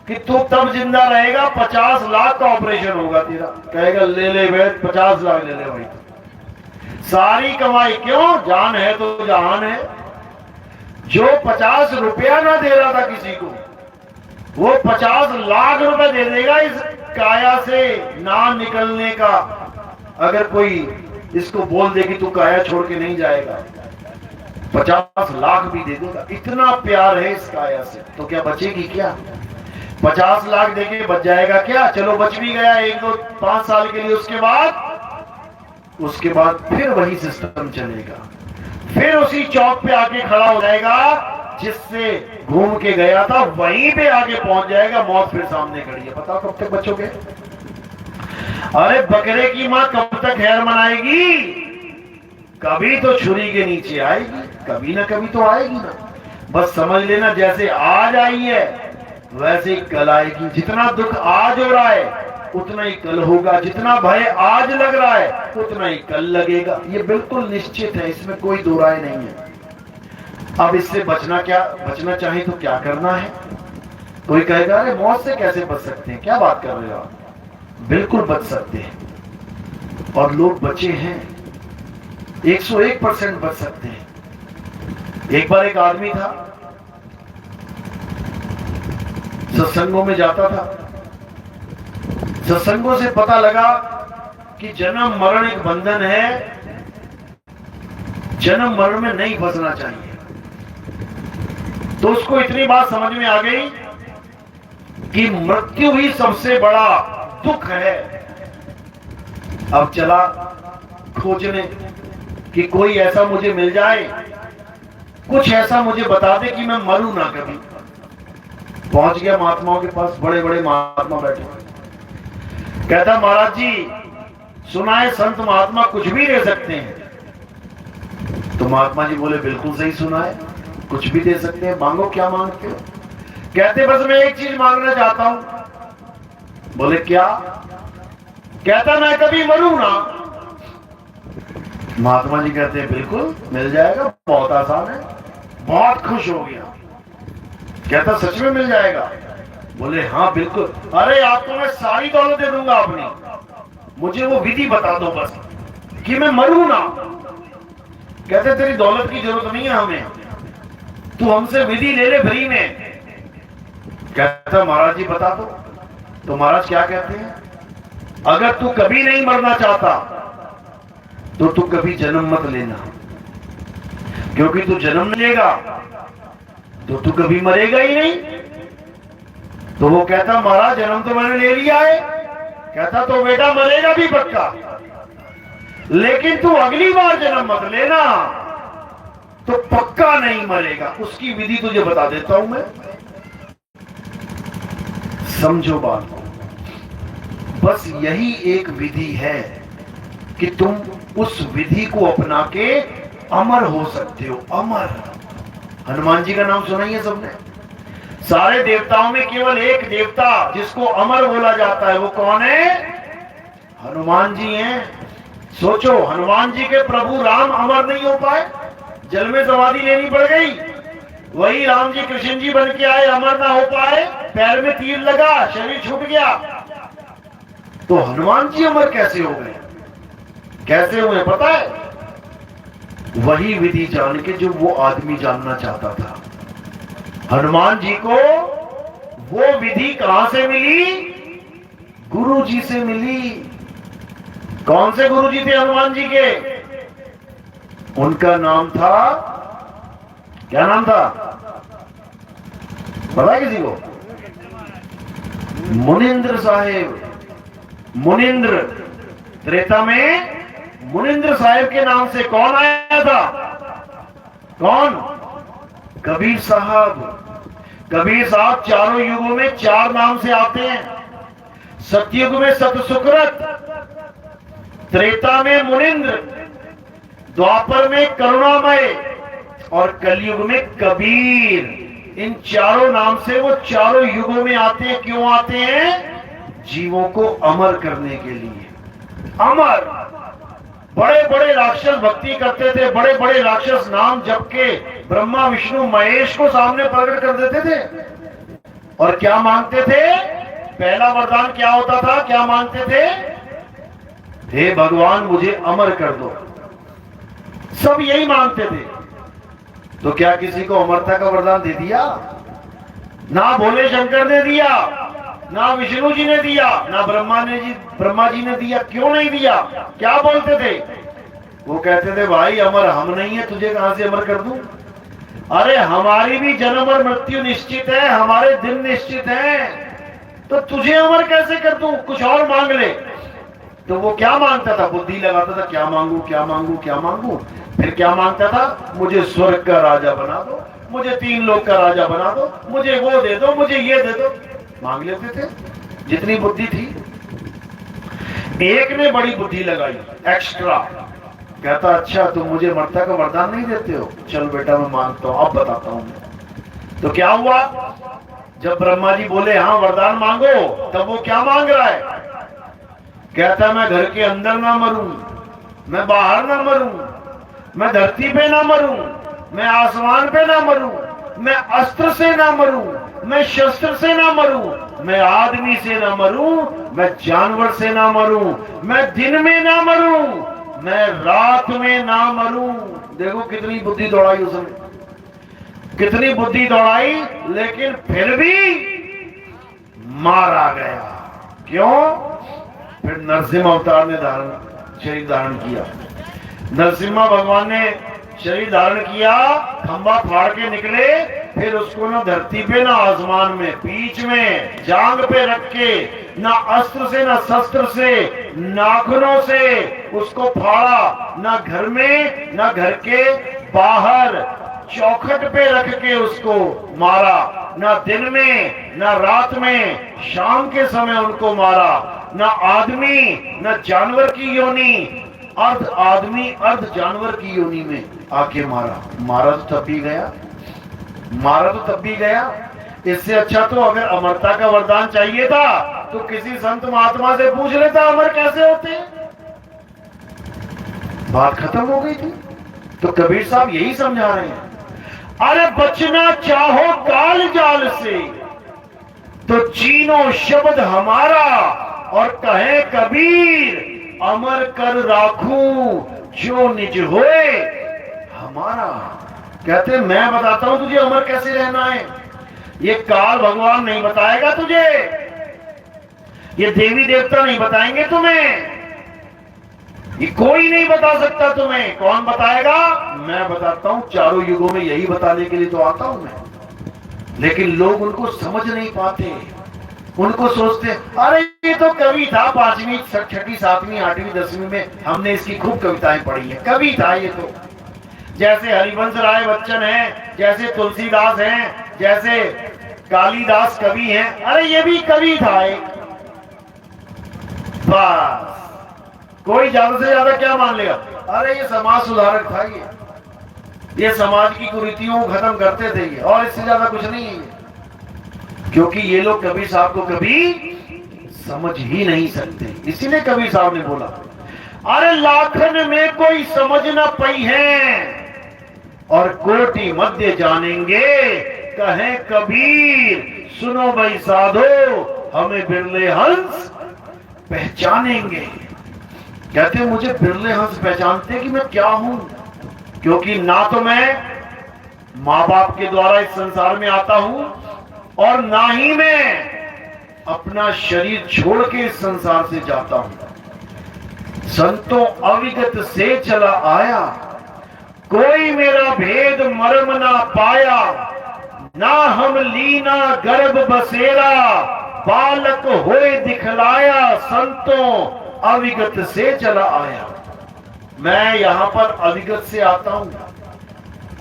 कि तू तब जिंदा रहेगा, 50 लाख का ऑपरेशन होगा तेरा, कहेगा ले ले भाई 50 लाख ले ले भाई। सारी कमाई, क्यों? जान है तो जहान है। जो 50 रुपया ना दे रहा था किसी को, वो 50 लाख रुपए दे देगा इस काया से ना निकलने का। अगर कोई इसको बोल दे कि तू काया छोड़ के नहीं जाएगा, 50 लाख भी दे देगा। इतना प्यार है इस काया से, तो क्या बचेगी क्या? 50 लाख देके बच जाएगा क्या? चलो बच भी गया 1-2-5 साल के लिए, उसके बाद फिर वही सिस्टम चलेगा, फिर उसी चौक पे आके खड़ा हो जाएगा जिससे घूम के गया था, वहीं पे आके पहुंच जाएगा, मौत फिर सामने खड़ी है। बताओ कब तक बचोगे? अरे बकरे की मां कब तक खैर मनाएगी? कभी तो छुरी के नीचे आएगी, कभी ना कभी तो आएगी ना। बस समझ लेना, जैसे आज आई है वैसे ही कल आएगी। जितना दुख आज हो रहा है उतना ही कल होगा, जितना भय आज लग रहा है उतना ही कल लगेगा। ये बिल्कुल निश्चित है, इसमें कोई दो राय नहीं है। अब इससे बचना चाहे तो क्या करना है? कोई कहेगा अरे मौत से कैसे बच सकते हैं, क्या बात कर रहे हो आप? बिल्कुल बच सकते हैं, और लोग बचे हैं, 101% बच सकते हैं। एक बार एक आदमी था, सत्संगों में जाता था, सत्संगों से पता लगा कि जन्म मरण एक बंधन है, जन्म मरण में नहीं फंसना चाहिए। तो उसको इतनी बात समझ में आ गई कि मृत्यु ही सबसे बड़ा दुख है। अब चला खोजने कि कोई ऐसा मुझे मिल जाए, कुछ ऐसा मुझे बता दे कि मैं मरूं ना कभी। पहुंच गया महात्माओं के पास, बड़े बड़े महात्मा बैठे। कहता महाराज जी सुना है संत महात्मा कुछ भी दे सकते हैं। तो महात्मा जी बोले बिल्कुल सही सुना है, कुछ भी दे सकते हैं, मांगो क्या मांगते हो? कहते बस मैं एक चीज मांगना चाहता हूं। बोले क्या? कहता मैं कभी मरूं ना। महात्मा जी कहते हैं बिल्कुल मिल जाएगा, बहुत आसान है। बहुत खुश हो गया, कहता सच में मिल जाएगा? बोले हाँ बिल्कुल। अरे आपको मैं सारी दौलत दे दूंगा अपनी, मुझे वो विधि बता दो बस कि मैं मरूं ना। कहते तेरी दौलत की जरूरत नहीं है हमें, तू हमसे विधि ले ले फ्री में। कहता महाराज जी बता दो। तो महाराज क्या कहते हैं, अगर तू कभी नहीं मरना चाहता तो तू कभी जन्म मत लेना, क्योंकि तू जन्म लेगा तो तू कभी मरेगा ही नहीं। तो वो कहता महाराज जन्म तो मैंने ले लिया है। कहता तो बेटा मरेगा भी पक्का, लेकिन तू अगली बार जन्म मत लेना, तो पक्का नहीं मरेगा। उसकी विधि तुझे बता देता हूं मैं, समझो बात को। बस यही एक विधि है कि तुम उस विधि को अपना के अमर हो सकते हो। अमर, हनुमान जी का नाम सुना ही है सबने। सारे देवताओं में केवल एक देवता जिसको अमर बोला जाता है, वो कौन है? हनुमान जी हैं। सोचो, हनुमान जी के प्रभु राम अमर नहीं हो पाए, जल में समाधि लेनी पड़ गई। वही राम जी कृष्ण जी बन के आए, अमर ना हो पाए, पैर में तीर लगा, शरीर छूट गया। तो हनुमान जी अमर कैसे हो गए? कैसे हुए पता है? वही विधि जान के जो वो आदमी जानना चाहता था। हनुमान जी को वो विधि कहां से मिली? गुरु जी से मिली। कौन से गुरु जी थे हनुमान जी के? उनका नाम था, क्या नाम था पता है किसी को? मुनिंद्र साहेब। मुनिंद्र, त्रेता में मुनिंद्र साहेब के नाम से कौन आया था? कौन? कबीर साहब। कबीर साहब चारों युगों में चार नाम से आते हैं। सतयुग में सतसुकृत, त्रेता में मुनिंद्र, द्वापर में करुणामय और कलयुग में कबीर। इन चारों नाम से वो चारों युगों में आते हैं। क्यों आते हैं? जीवों को अमर करने के लिए। अमर। बड़े बड़े राक्षस भक्ति करते थे, बड़े बड़े राक्षस नाम जप के ब्रह्मा विष्णु महेश को सामने प्रकट कर देते थे। और क्या मांगते थे? पहला वरदान क्या होता था? क्या मांगते थे? हे भगवान मुझे अमर कर दो। सब यही मांगते थे। तो क्या किसी को अमरता का वरदान दे दिया? ना भोले शंकर ने दिया, ना विष्णु जी ने दिया, ना ब्रह्मा जी ने दिया। क्यों नहीं दिया? क्या बोलते थे? वो कहते थे भाई अमर हम नहीं है, तुझे कहां से अमर कर दूं? अरे हमारी भी जन्म और मृत्यु निश्चित है, हमारे दिन निश्चित हैं, तो तुझे अमर कैसे कर दूं? कुछ और मांग ले। तो वो क्या मांगता था? बुद्धि लगाता था, क्या मांगू क्या मांगू क्या मांगू। फिर क्या मांगता था? मुझे स्वर्ग का राजा बना दो, मुझे 3 लोक का राजा बना दो, मुझे वो दे दो, मुझे ये दे दो। मांग लेते थे जितनी बुद्धि थी। एक ने बड़ी बुद्धि लगाई, एक्स्ट्रा। कहता अच्छा तुम मुझे मरता का वरदान नहीं देते हो, चल बेटा मैं मांगता हूं, अब बताता हूं। तो क्या हुआ? जब ब्रह्मा जी बोले हाँ वरदान मांगो, तब वो क्या मांग रहा है? कहता मैं घर के अंदर ना मरूं, मैं बाहर ना मरूं, मैं धरती पे ना मरूं, मैं आसमान पे ना मरूं, मैं अस्त्र से ना मरूं, मैं शस्त्र से ना मरूं, मैं आदमी से ना मरूं, मैं जानवर से ना मरूं, मैं दिन में ना मरूं, मैं रात में ना मरूं। देखो कितनी बुद्धि दौड़ाई उसने, कितनी बुद्धि दौड़ाई, लेकिन फिर भी मारा गया। क्यों? फिर नरसिंह अवतार ने शरीर धारण किया। नरसिम्हा भगवान ने शरीर धारण किया, खंबा फाड़ के निकले, फिर उसको ना धरती पे ना आसमान में, बीच में जांग पे रख के, ना अस्त्र से ना शस्त्र से, नाखूनों से उसको फाड़ा, ना घर में ना घर के बाहर, चौखट पे रख के उसको मारा। ना दिन में ना रात में, शाम के समय उनको मारा। ना आदमी ना जानवर की योनि, अर्ध आदमी अर्ध जानवर की योनि में आके मारा। मारा तो तब भी गया, मारा तो तब भी गया। इससे अच्छा तो अगर अमरता का वरदान चाहिए था तो किसी संत महात्मा से पूछ लेता अमर कैसे होते हैं। बात खत्म हो गई थी। तो कबीर साहब यही समझा रहे हैं, अरे बचना चाहो काल जाल से तो चीनो शब्द हमारा, और कहे कबीर अमर कर राखूं जो निज होए हमारा। कहते मैं बताता हूं तुझे अमर कैसे रहना है, ये काल भगवान नहीं बताएगा तुझे, ये देवी देवता नहीं बताएंगे तुम्हें, ये कोई नहीं बता सकता तुम्हें। कौन बताएगा? मैं बताता हूं। चारों युगों में यही बताने के लिए तो आता हूं मैं, लेकिन लोग उनको समझ नहीं पाते। उनको सोचते अरे ये तो कवि था, 5वीं 6वीं 7वीं 8वीं 10वीं में हमने इसकी खूब कविताएं पढ़ी है, कवि था ये तो। जैसे हरिवंश राय बच्चन है, जैसे तुलसीदास हैं, जैसे कालिदास कवि हैं, अरे ये भी कवि था एक। बस कोई ज्यादा से ज्यादा क्या मान लेगा, अरे ये समाज सुधारक था, ये समाज की कुरीतियों को खत्म करते थे ये, और इससे ज्यादा कुछ नहीं है। क्योंकि ये लोग कबीर साहब को कभी समझ ही नहीं सकते। इसीलिए कबीर साहब ने बोला, अरे लाखन में कोई समझ न पई है और कोटि मध्य जानेंगे, कहे कबीर सुनो भाई साधो हमें बिरले हंस पहचानेंगे। कहते मुझे बिरले हंस पहचानते कि मैं क्या हूं, क्योंकि ना तो मैं मां बाप के द्वारा इस संसार में आता हूं और ना ही मैं अपना शरीर छोड़ के इस संसार से जाता हूं। संतों अविगत से चला आया, कोई मेरा भेद मर्म ना पाया, ना हम लीना गर्भ बसेरा, बालक होए दिखलाया, संतों अविगत से चला आया। मैं यहां पर अविगत से आता हूं।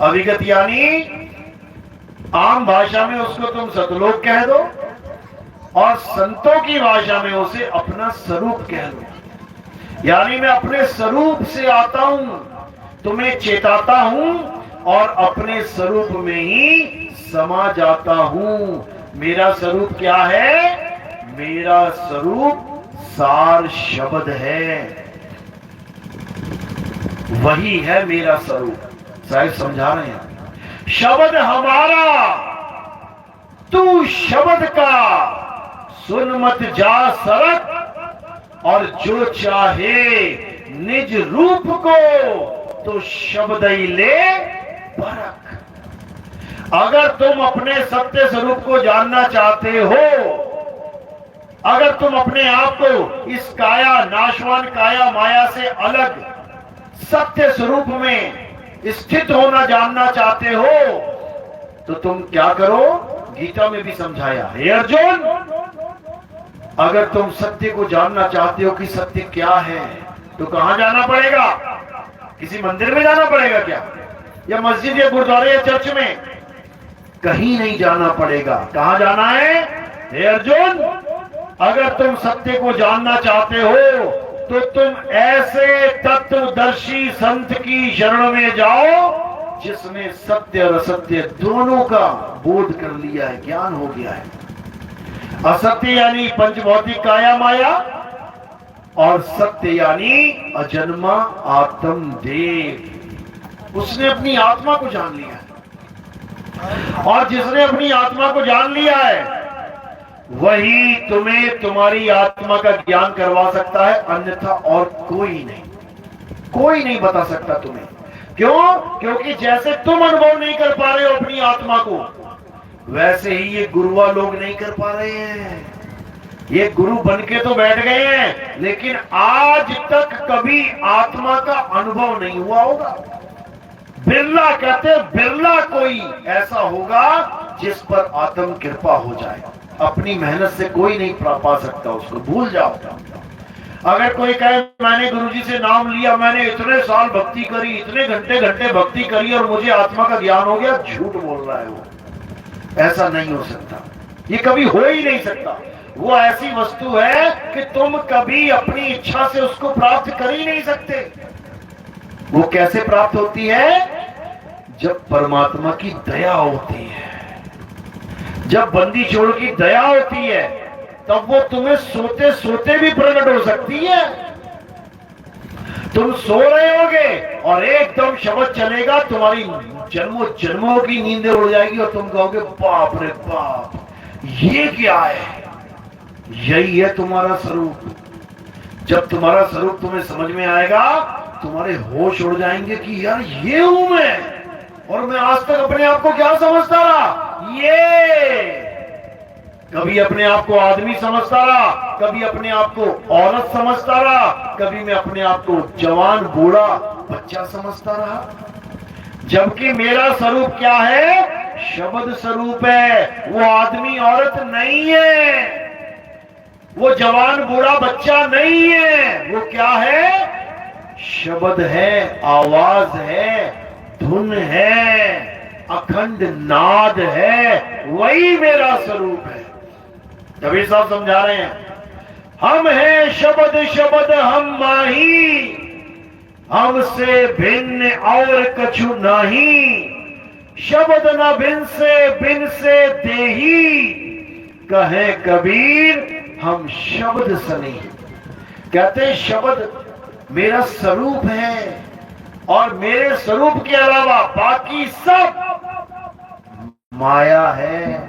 अविगत यानी आम भाषा में उसको तुम सतलोक कह दो, और संतों की भाषा में उसे अपना स्वरूप कह दो। यानी मैं अपने स्वरूप से आता हूं, तुम्हें चेताता हूं और अपने स्वरूप में ही समा जाता हूं। मेरा स्वरूप क्या है? मेरा स्वरूप सार शब्द है, वही है मेरा स्वरूप। साहिब समझा रहे हैं, शब्द हमारा तू शब्द का, सुन मत जा सरक, और जो चाहे निज रूप को तो शब्द ही ले परख। अगर तुम अपने सत्य स्वरूप को जानना चाहते हो, अगर तुम अपने आप को इस काया नाशवान काया माया से अलग सत्य स्वरूप में स्थित होना जानना चाहते हो, तो तुम क्या करो? गीता में भी समझाया, हे अर्जुन, अगर तुम सत्य को जानना चाहते हो कि सत्य क्या है, तो कहां जाना पड़ेगा? किसी मंदिर में जाना पड़ेगा क्या, या मस्जिद या गुरुद्वारे या चर्च में? कहीं नहीं जाना पड़ेगा। कहां जाना है? हे अर्जुन, अगर तुम सत्य को जानना चाहते हो तो तुम ऐसे तत्वदर्शी संत की शरण में जाओ जिसने सत्य और असत्य दोनों का बोध कर लिया है, ज्ञान हो गया है। असत्य यानी पंचभौतिक काया माया, और सत्य यानी अजन्मा आत्म देव। उसने अपनी आत्मा को जान लिया है, और जिसने अपनी आत्मा को जान लिया है वही तुम्हें तुम्हारी आत्मा का ज्ञान करवा सकता है, अन्यथा और कोई नहीं बता सकता तुम्हें। क्यों? क्योंकि जैसे तुम अनुभव नहीं कर पा रहे हो अपनी आत्मा को, वैसे ही ये गुरुआ लोग नहीं कर पा रहे हैं। ये गुरु बनके तो बैठ गए हैं, लेकिन आज तक कभी आत्मा का अनुभव नहीं हुआ होगा। बिरला कहते, बिरला कोई ऐसा होगा जिस पर आत्म कृपा हो जाए। अपनी मेहनत से कोई नहीं पा सकता उसको, भूल जाओ। अगर कोई कहे मैंने गुरुजी से नाम लिया, मैंने इतने साल भक्ति करी, इतने घंटे भक्ति करी और मुझे आत्मा का ज्ञान हो गया, झूठ बोल रहा है वो। ऐसा नहीं हो सकता, ये कभी हो ही नहीं सकता। वो ऐसी वस्तु है कि तुम कभी अपनी इच्छा से उसको प्राप्त कर ही नहीं सकते। वो कैसे प्राप्त होती है? जब परमात्मा की दया होती है, जब बंदी छोड़ की दया होती है, तब वो तुम्हें सोते सोते भी प्रकट हो सकती है। तुम सो रहे होगे और एकदम शब्द चलेगा, तुम्हारी जन्मों जन्मों की नींदें उड़ जाएगी और तुम कहोगे बाप रे बाप, ये क्या है? यही है तुम्हारा स्वरूप। जब तुम्हारा स्वरूप तुम्हें समझ में आएगा, तुम्हारे होश उड़ जाएंगे कि यार ये हूं मैं, और मैं आज तक अपने आप को क्या समझता रहा? ये कभी अपने आप को आदमी समझता रहा, कभी अपने आप को औरत समझता रहा, कभी मैं अपने आप को जवान बूढ़ा बच्चा समझता रहा। जबकि मेरा स्वरूप क्या है? शब्द स्वरूप है। वो आदमी औरत नहीं है, वो जवान बूढ़ा बच्चा नहीं है। वो क्या है? शब्द है, आवाज है, धुन है, अखंड नाद है। वही मेरा स्वरूप है। कबीर साहब समझा रहे हैं, हम हैं शब्द शब्द हम माही, हमसे भिन्न और कछु नहीं। शब्द न बिन से देही, कहे कबीर हम शब्द सनी। कहते शब्द मेरा स्वरूप है, और मेरे स्वरूप के अलावा बाकी सब माया है,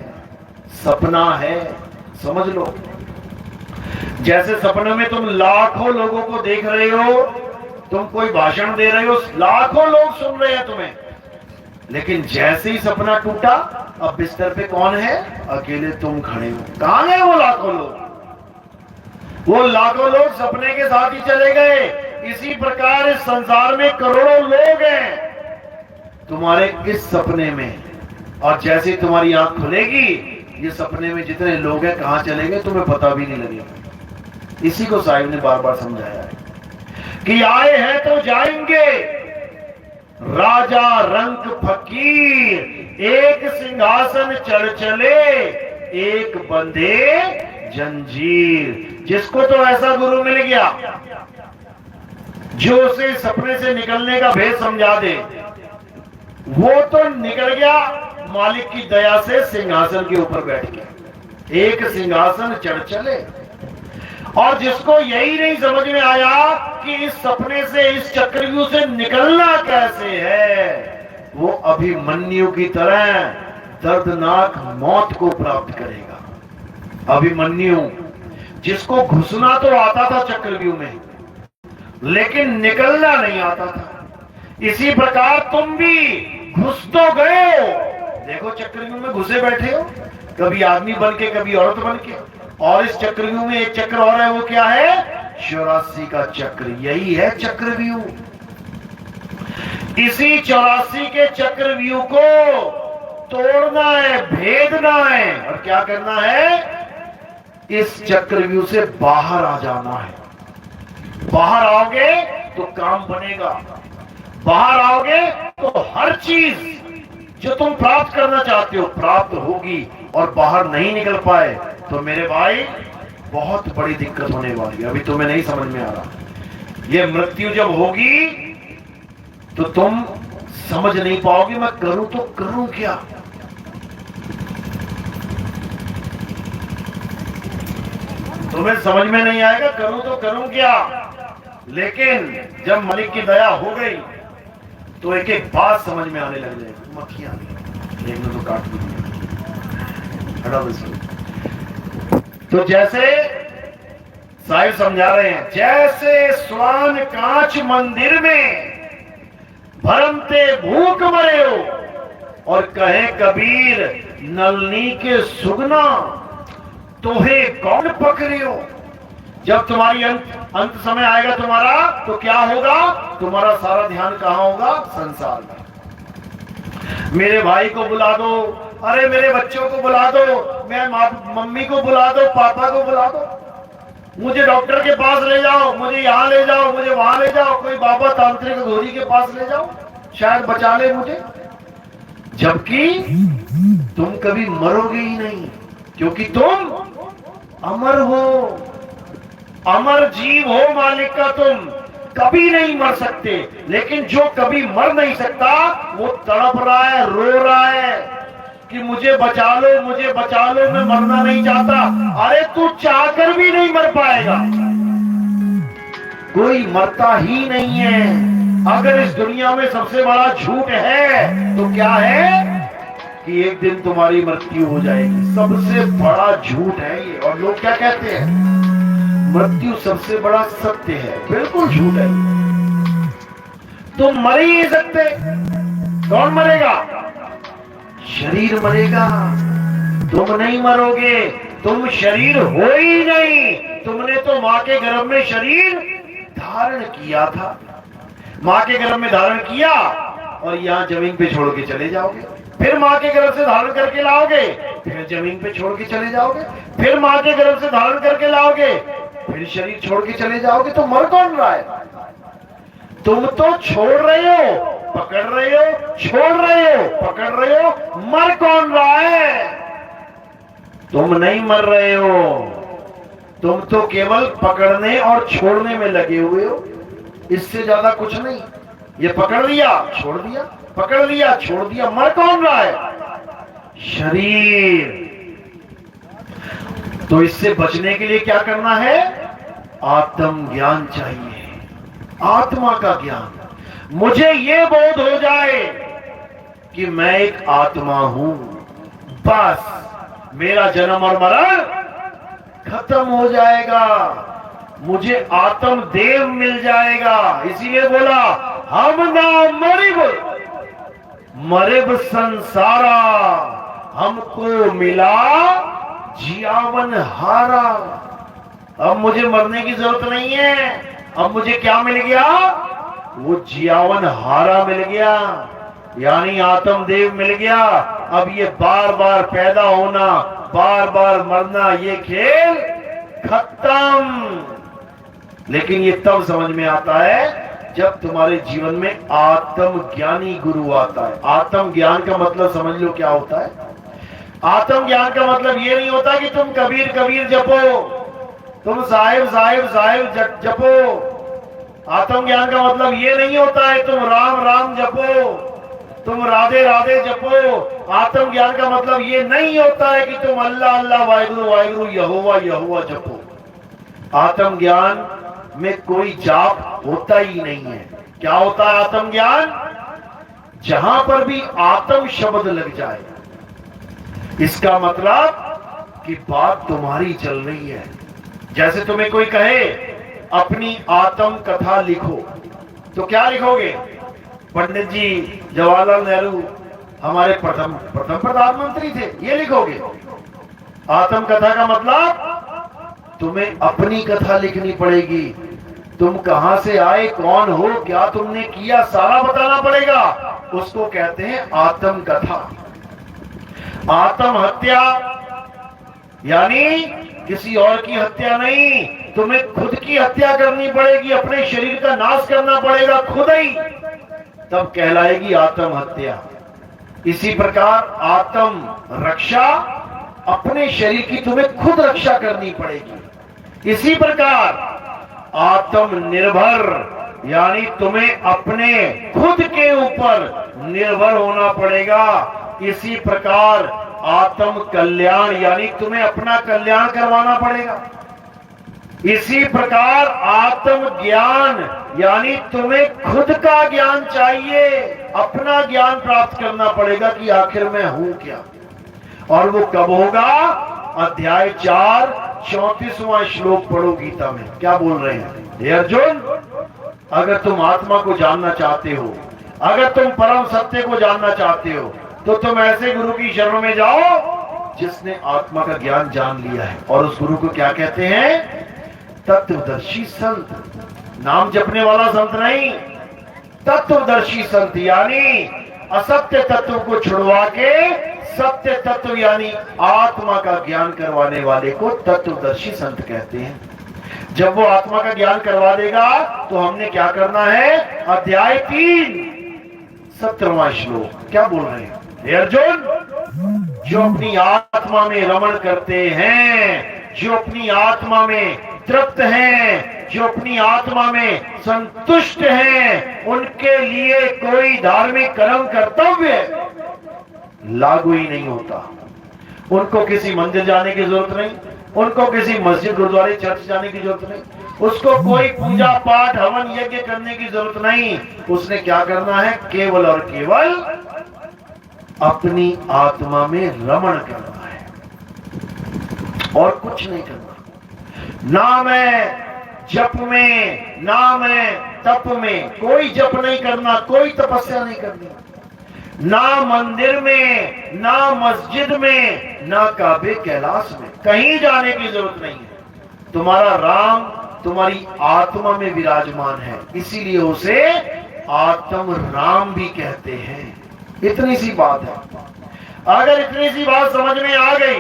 सपना है। समझ लो, जैसे सपने में तुम लाखों लोगों को देख रहे हो, तुम कोई भाषण दे रहे हो, लाखों लोग सुन रहे हैं तुम्हें, लेकिन जैसे ही सपना टूटा, अब बिस्तर पे कौन है? अकेले तुम खड़े हो। कहां गए वो लाखों लोग? वो लाखों लोग सपने के साथ ही चले गए। इसी प्रकार इस संसार में करोड़ों लोग हैं तुम्हारे इस सपने में, और जैसे ही तुम्हारी आंख खुलेगी, ये सपने में जितने लोग हैं कहां चले गए तुम्हें पता भी नहीं लगेगा। इसी को साहिब ने बार बार समझाया है कि आए हैं तो जाएंगे, राजा रंक फकीर, एक सिंहासन चढ़ चले, एक बंधे जंजीर। जिसको तो ऐसा गुरु मिल गया जो उसे सपने से निकलने का भेद समझा दे, वो तो निकल गया मालिक की दया से, सिंहासन के ऊपर बैठ गया, एक सिंहासन चढ़ चले। और जिसको यही नहीं समझ में आया कि इस सपने से, इस चक्रव्यूह से निकलना कैसे है, वो अभिमन्यु की तरह दर्दनाक मौत को प्राप्त करेगा। अभिमन्यु, जिसको घुसना तो आता था चक्रव्यूह में, लेकिन निकलना नहीं आता था। इसी प्रकार तुम भी घुस तो गए हो, देखो चक्रव्यूह में घुसे बैठे हो, कभी आदमी बन के, कभी औरत बन के। और इस चक्रव्यूह में एक चक्र और है, वो क्या है? 84 का चक्र। यही है चक्रव्यूह। इसी 84 के चक्रव्यूह को तोड़ना है, भेदना है, और क्या करना है? इस चक्रव्यूह से बाहर आ जाना है। बाहर आओगे तो काम बनेगा, बाहर आओगे तो हर चीज जो तुम प्राप्त करना चाहते हो प्राप्त होगी। और बाहर नहीं निकल पाए तो मेरे भाई बहुत बड़ी दिक्कत होने वाली है। अभी तुम्हें नहीं समझ में आ रहा, ये मृत्यु जब होगी तो तुम समझ नहीं पाओगे मैं करूं तो करूं क्या। तुम्हें समझ में नहीं आएगा करूं तो करूं क्या। लेकिन जब मालिक की दया हो गई तो एक एक बात समझ में आने लग जाएगी। मक्खियां एक ने तो काट दी, हटा दो। तो जैसे साहिब समझा रहे हैं, जैसे स्वान कांच मंदिर में भरमते भूख मरे हो, और कहे कबीर नलनी के सुगना तोहे कौन पकड़े हो। जब तुम्हारी अंत समय आएगा तुम्हारा, तो क्या होगा? तुम्हारा सारा ध्यान कहां होगा? संसार में। मेरे भाई को बुला दो, अरे मेरे बच्चों को बुला दो, मैं मम्मी को बुला दो, पापा को बुला दो, मुझे डॉक्टर के पास ले जाओ, मुझे यहाँ ले जाओ, मुझे वहां ले जाओ, कोई बाबा तांत्रिक घोरी के पास ले जाओ, शायद बचा ले मुझे। जबकि तुम कभी मरोगे ही नहीं, क्योंकि तुम अमर हो, अमर जीव हो मालिक का। तुम कभी नहीं मर सकते। लेकिन जो कभी मर नहीं सकता वो तड़प रहा है, रो रहा है कि मुझे बचा लो, मुझे बचा लो, मैं मरना नहीं चाहता। अरे तू चाहकर भी नहीं मर पाएगा। कोई मरता ही नहीं है। अगर इस दुनिया में सबसे बड़ा झूठ है तो क्या है कि एक दिन तुम्हारी मृत्यु हो जाएगी। सबसे बड़ा झूठ है ये। और लोग क्या कहते हैं, मृत्यु सबसे बड़ा सत्य है। बिल्कुल झूठ है। तुम मर ही नहीं सकते। कौन मरेगा? शरीर मरेगा, तुम नहीं मरोगे। तुम शरीर हो ही नहीं। तुमने तो मां के गर्भ में शरीर धारण किया था, मां के गर्भ में धारण किया और यहां जमीन पे छोड़ के चले जाओगे। फिर मां के गर्भ से धारण करके लाओगे, फिर जमीन पे छोड़ के चले जाओगे। फिर मां के गर्भ से धारण करके लाओगे, फिर शरीर छोड़ के चले जाओगे। तो मर कौन रहा है? तुम तो छोड़ रहे हो, पकड़ रहे हो, छोड़ रहे हो, पकड़ रहे हो। मर कौन रहा है? तुम नहीं मर रहे हो। तुम तो केवल पकड़ने और छोड़ने में लगे हुए हो। इससे ज्यादा कुछ नहीं। ये पकड़ लिया, छोड़ दिया, पकड़ लिया, छोड़ दिया। मर कौन रहा है? शरीर। तो इससे बचने के लिए क्या करना है? आत्म ज्ञान चाहिए, आत्मा का ज्ञान। मुझे ये बोध हो जाए कि मैं एक आत्मा हूं, बस मेरा जन्म और मरण खत्म हो जाएगा। मुझे आत्म देव मिल जाएगा। इसीलिए बोला, हम ना मरिब मरिब संसारा, हमको मिला जियावन हारा। अब मुझे मरने की जरूरत नहीं है। अब मुझे क्या मिल गया? वो जियावन हारा मिल गया, यानी आत्मदेव मिल गया। अब ये बार बार पैदा होना, बार बार मरना, ये खेल खत्म। लेकिन ये तब समझ में आता है जब तुम्हारे जीवन में आत्म ज्ञानी गुरु आता है। आत्म ज्ञान का मतलब समझ लो क्या होता है। आत्म ज्ञान का मतलब ये नहीं होता कि तुम कबीर कबीर जपो, तुम साहिब साहिब साहिब जपो। आत्म ज्ञान का मतलब ये नहीं होता है तुम राम राम जपो, तुम राधे राधे जपो। आत्म ज्ञान का मतलब ये नहीं होता है कि तुम अल्लाह अल्लाह वाहिगुरु वाहिगुरु यहोवा यहोवा जपो। आत्म ज्ञान में कोई जाप होता ही नहीं है। क्या होता है आत्म ज्ञान? जहां पर भी आत्म शब्द लग जाए, इसका मतलब कि बात तुम्हारी चल रही है। जैसे तुम्हें कोई कहे अपनी आत्म कथा लिखो, तो क्या लिखोगे? पंडित जी जवाहरलाल नेहरू हमारे प्रथम प्रधानमंत्री थे, ये लिखोगे। आत्म कथा का मतलब तुम्हें अपनी कथा लिखनी पड़ेगी। तुम कहां से आए, कौन हो, क्या तुमने किया, सारा बताना पड़ेगा। उसको कहते हैं आत्म कथा। आत्महत्या यानी किसी और की हत्या नहीं, तुम्हें खुद की हत्या करनी पड़ेगी, अपने शरीर का नाश करना पड़ेगा खुद ही, तब कहलाएगी आत्महत्या। इसी प्रकार आत्म रक्षा, अपने शरीर की तुम्हें खुद रक्षा करनी पड़ेगी। इसी प्रकार आत्मनिर्भर यानी तुम्हें अपने खुद के ऊपर निर्भर होना पड़ेगा। इसी प्रकार आत्म कल्याण यानी तुम्हें अपना कल्याण करवाना पड़ेगा। इसी प्रकार आत्म ज्ञान यानी तुम्हें खुद का ज्ञान चाहिए, अपना ज्ञान प्राप्त करना पड़ेगा कि आखिर मैं हूं क्या। और वो कब होगा? अध्याय 4 34वां श्लोक पढ़ो गीता में। क्या बोल रहे हैं? हे अर्जुन, अगर तुम आत्मा को जानना चाहते हो, अगर तुम परम सत्य को जानना चाहते हो, तो तुम ऐसे गुरु की शरण में जाओ जिसने आत्मा का ज्ञान जान लिया है। और उस गुरु को क्या कहते हैं? तत्वदर्शी संत। नाम जपने वाला संत नहीं, तत्वदर्शी संत यानी असत्य तत्व को छुड़वा के सत्य तत्व यानी आत्मा का ज्ञान करवाने वाले को तत्वदर्शी संत कहते हैं। जब वो आत्मा का ज्ञान करवा देगा तो हमने क्या करना है? अध्याय 3 17वां श्लोक क्या बोल रहे हैं? हे अर्जुन, जो अपनी आत्मा में रमण करते हैं, जो अपनी आत्मा में तृप्त हैं, जो अपनी आत्मा में संतुष्ट हैं, उनके लिए कोई धार्मिक कर्म कर्तव्य लागू ही नहीं होता। उनको किसी मंदिर जाने की जरूरत नहीं, उनको किसी मस्जिद गुरुद्वारे चर्च जाने की जरूरत नहीं, उसको कोई पूजा पाठ हवन यज्ञ करने की जरूरत नहीं। उसने क्या करना है? केवल और केवल अपनी आत्मा में रमण करना है और कुछ नहीं करना। ना मैं जप में, ना मैं तप में, कोई जप नहीं करना, कोई तपस्या नहीं करनी, ना मंदिर में, ना मस्जिद में, ना काबे कैलाश में, कहीं जाने की जरूरत नहीं है। तुम्हारा राम तुम्हारी आत्मा में विराजमान है, इसीलिए उसे आत्म राम भी कहते हैं। इतनी सी बात है। अगर इतनी सी बात समझ में आ गई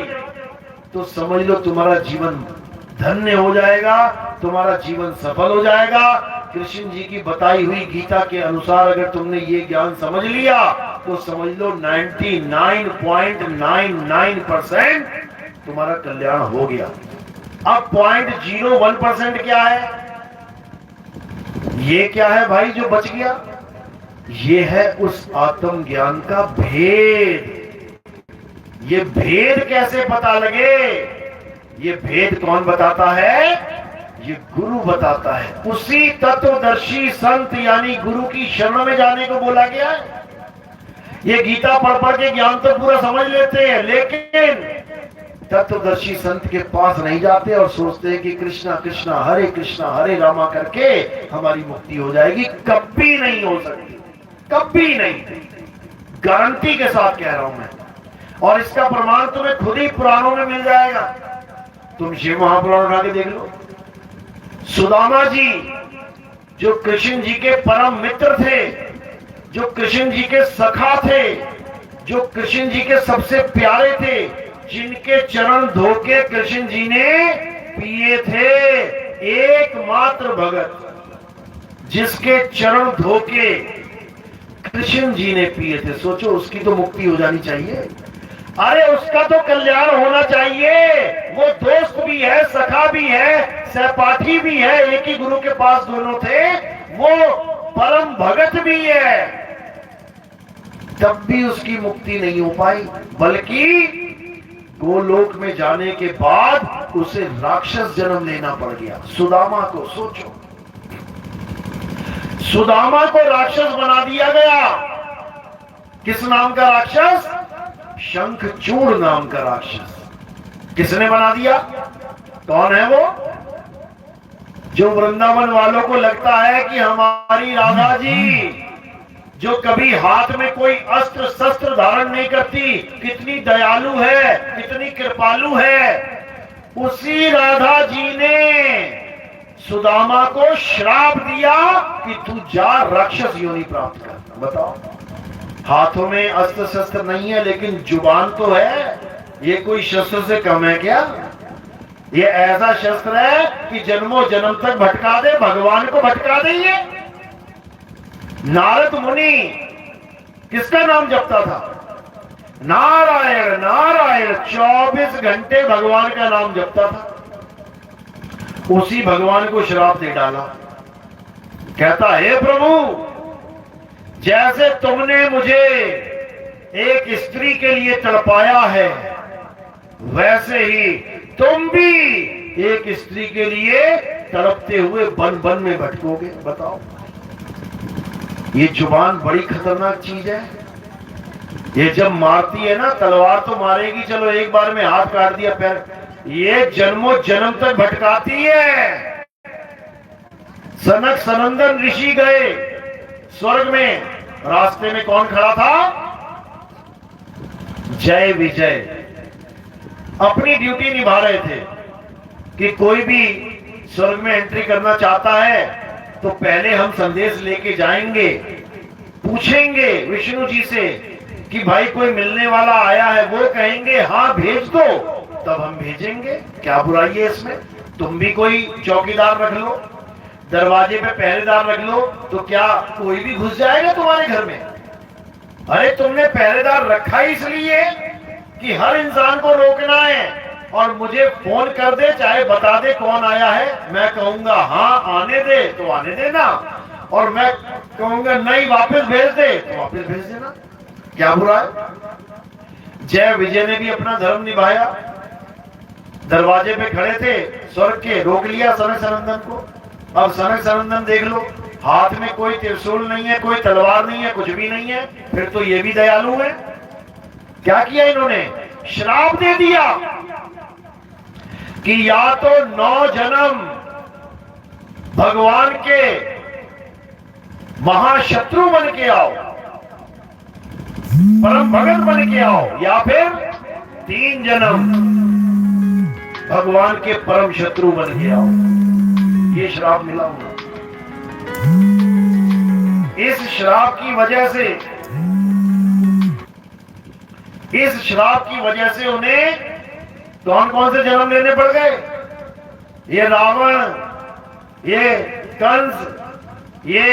तो समझ लो तुम्हारा जीवन धन्य हो जाएगा, तुम्हारा जीवन सफल हो जाएगा। कृष्ण जी की बताई हुई गीता के अनुसार अगर तुमने ये ज्ञान समझ लिया तो समझ लो 99.99% तुम्हारा कल्याण हो गया। अब 0.01% क्या है? ये क्या है भाई जो बच गया? ये है उस आत्म ज्ञान का भेद। ये भेद कैसे पता लगे? ये भेद कौन बताता है? ये गुरु बताता है। उसी तत्वदर्शी संत यानी गुरु की शरण में जाने को बोला गया है। ये गीता पढ़ पढ़ के ज्ञान तो पूरा समझ लेते हैं, लेकिन तत्वदर्शी संत के पास नहीं जाते और सोचते हैं कि कृष्णा कृष्णा हरे रामा करके हमारी मुक्ति हो जाएगी। कभी नहीं हो सकती, कभी नहीं। गारंटी के साथ कह रहा हूं मैं, और इसका प्रमाण तुम्हें खुद ही पुराणों में मिल जाएगा। तुम शिव महापुराण उठा के देख लो। सुदामा जी जो कृष्ण जी के परम मित्र थे, जो कृष्ण जी के सखा थे, जो कृष्ण जी के सबसे प्यारे थे, जिनके चरण धोके कृष्ण जी ने पिए थे, एकमात्र भगत जिसके चरण धोके कृष्ण जी ने पिए थे, सोचो उसकी तो मुक्ति हो जानी चाहिए। अरे उसका तो कल्याण होना चाहिए। वो दोस्त भी है, सखा भी है, सहपाठी भी है, एक ही गुरु के पास दोनों थे, वो परम भगत भी है, तब भी उसकी मुक्ति नहीं हो पाई, बल्कि गोलोक में जाने के बाद उसे राक्षस जन्म लेना पड़ गया। सुदामा को सोचो, सुदामा को राक्षस बना दिया गया। किस नाम का राक्षस? शंखचूड़ नाम का राक्षस। किसने बना दिया? कौन है वो? जो वृंदावन वालों को लगता है कि हमारी राधा जी जो कभी हाथ में कोई अस्त्र शस्त्र धारण नहीं करती, कितनी दयालु है, कितनी कृपालु है, उसी राधा जी ने सुदामा को श्राप दिया कि तू जा राक्षस योनि प्राप्त कर। बताओ, हाथों में अस्त्र शस्त्र नहीं है लेकिन जुबान तो है। ये कोई शस्त्र से कम है क्या? ये ऐसा शस्त्र है कि जन्मों जन्म तक भटका दे, भगवान को भटका दे। ये नारद मुनि किसका नाम जपता था? नारायण नारायण, 24 घंटे भगवान का नाम जपता था। उसी भगवान को श्राप दे डाला। कहता, हे प्रभु, जैसे तुमने मुझे एक स्त्री के लिए तड़पाया है, वैसे ही तुम भी एक स्त्री के लिए तड़पते हुए बन बन में भटकोगे। बताओ, ये जुबान बड़ी खतरनाक चीज है। ये जब मारती है ना, तलवार तो मारेगी, चलो एक बार में हाथ काट दिया, पैर, ये जन्मों जन्म तक भटकाती है। सनक सनंदन ऋषि गए स्वर्ग में, रास्ते में कौन खड़ा था? जय विजय अपनी ड्यूटी निभा रहे थे कि कोई भी स्वर्ग में एंट्री करना चाहता है तो पहले हम संदेश लेके जाएंगे, पूछेंगे विष्णु जी से कि भाई कोई मिलने वाला आया है, वो कहेंगे हाँ भेज दो, तब हम भेजेंगे। क्या बुराई है इसमें? तुम भी कोई चौकीदार रख लो, दरवाजे पे पहरेदार रख लो, तो क्या कोई भी घुस जाएगा तुम्हारे घर में? अरे तुमने पहरेदार रखा ही इसलिए कि हर इंसान को रोकना है, और मुझे फोन कर दे, चाहे बता दे कौन आया है, मैं कहूंगा हाँ आने दे तो आने देना, और मैं कहूंगा नहीं वापस भेज दे तो वापस भेज देना। क्या बुरा है? जय विजय ने भी अपना धर्म निभाया। दरवाजे पे खड़े थे स्वर्ग के, रोक लिया सनक सनंदन को। अब सनक सनंदन देख लो, हाथ में कोई त्रिशूल नहीं है, कोई तलवार नहीं है, कुछ भी नहीं है, फिर तो ये भी दयालु है। क्या किया इन्होंने? श्राप दे दिया कि या तो 9 जन्म भगवान के महाशत्रु बन के आओ, परम भगत बन के आओ, या फिर 3 जन्म भगवान के परम शत्रु बन के आओ। ये श्राप मिला हुआ। इस श्राप की वजह से, इस श्राप की वजह से उन्हें कौन कौन से जन्म लेने पड़ गए? ये रावण, ये कंस, ये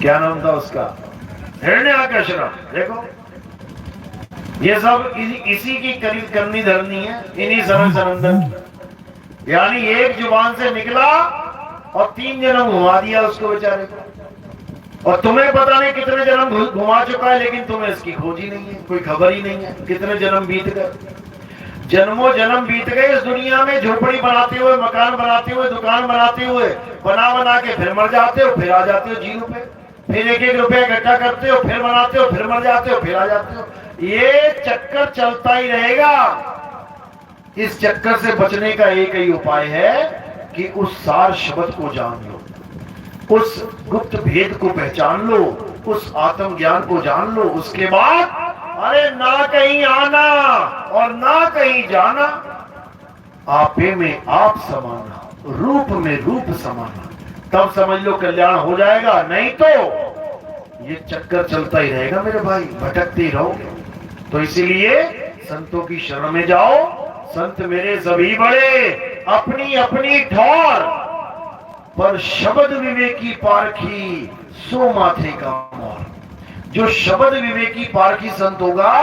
क्या नाम था उसका, हिरण्याकश्यप। देखो ये सब इसी की करनी धरनी है, इन्हीं सनक सनंदन। यानी एक जुबान से निकला और 3 जन्म घुमा दिया उसको बेचारे को। और तुम्हें पता नहीं कितने जन्म घुमा चुका है, लेकिन तुम्हें इसकी खोज ही नहीं है, कोई खबर ही नहीं है कितने जन्म बीत गए। जन्मों जन्म बीत गए इस दुनिया में, झोपड़ी बनाते हुए, मकान बनाते हुए, दुकान बनाते हुए, बना बना के फिर मर जाते हो, फिर आ जाते हो जीरो पे, फिर 1-1 रुपया इकट्ठा करते हो, फिर बनाते हो, फिर मर जाते हो, फिर आ जाते हो। ये चक्कर चलता ही रहेगा। इस चक्कर से बचने का एक ही उपाय है कि उस सार शब्द को जान लो, उस गुप्त भेद को पहचान लो, उस आत्म ज्ञान को जान लो। उसके बाद अरे ना कहीं आना और ना कहीं जाना, आपे में आप समाना, रूप में रूप समाना, तब समझ लो कल्याण हो जाएगा। नहीं तो ये चक्कर चलता ही रहेगा मेरे भाई, भटकते ही रहोगे। तो इसीलिए संतों की शरण में जाओ। संत मेरे सभी बड़े, अपनी अपनी ठौर पर शब्द विवेकी पारखी, सो माथे का मोर। जो शब्द विवेकी पारखी संत होगा,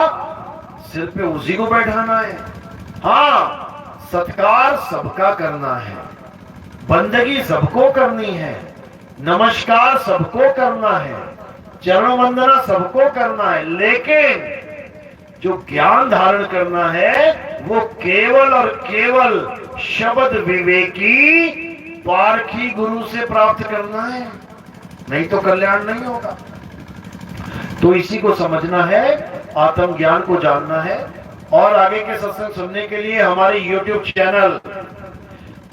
सिर पे उसी को बैठाना है। हाँ, सत्कार सबका करना है, बंदगी सबको करनी है, नमस्कार सबको करना है, चरण वंदना सबको करना है, लेकिन जो ज्ञान धारण करना है वो केवल और केवल शब्द विवेकी पारखी गुरु से प्राप्त करना है, नहीं तो कल्याण नहीं होगा। तो इसी को समझना है, आत्म ज्ञान को जानना है। और आगे के सत्संग सुनने के लिए हमारे YouTube चैनल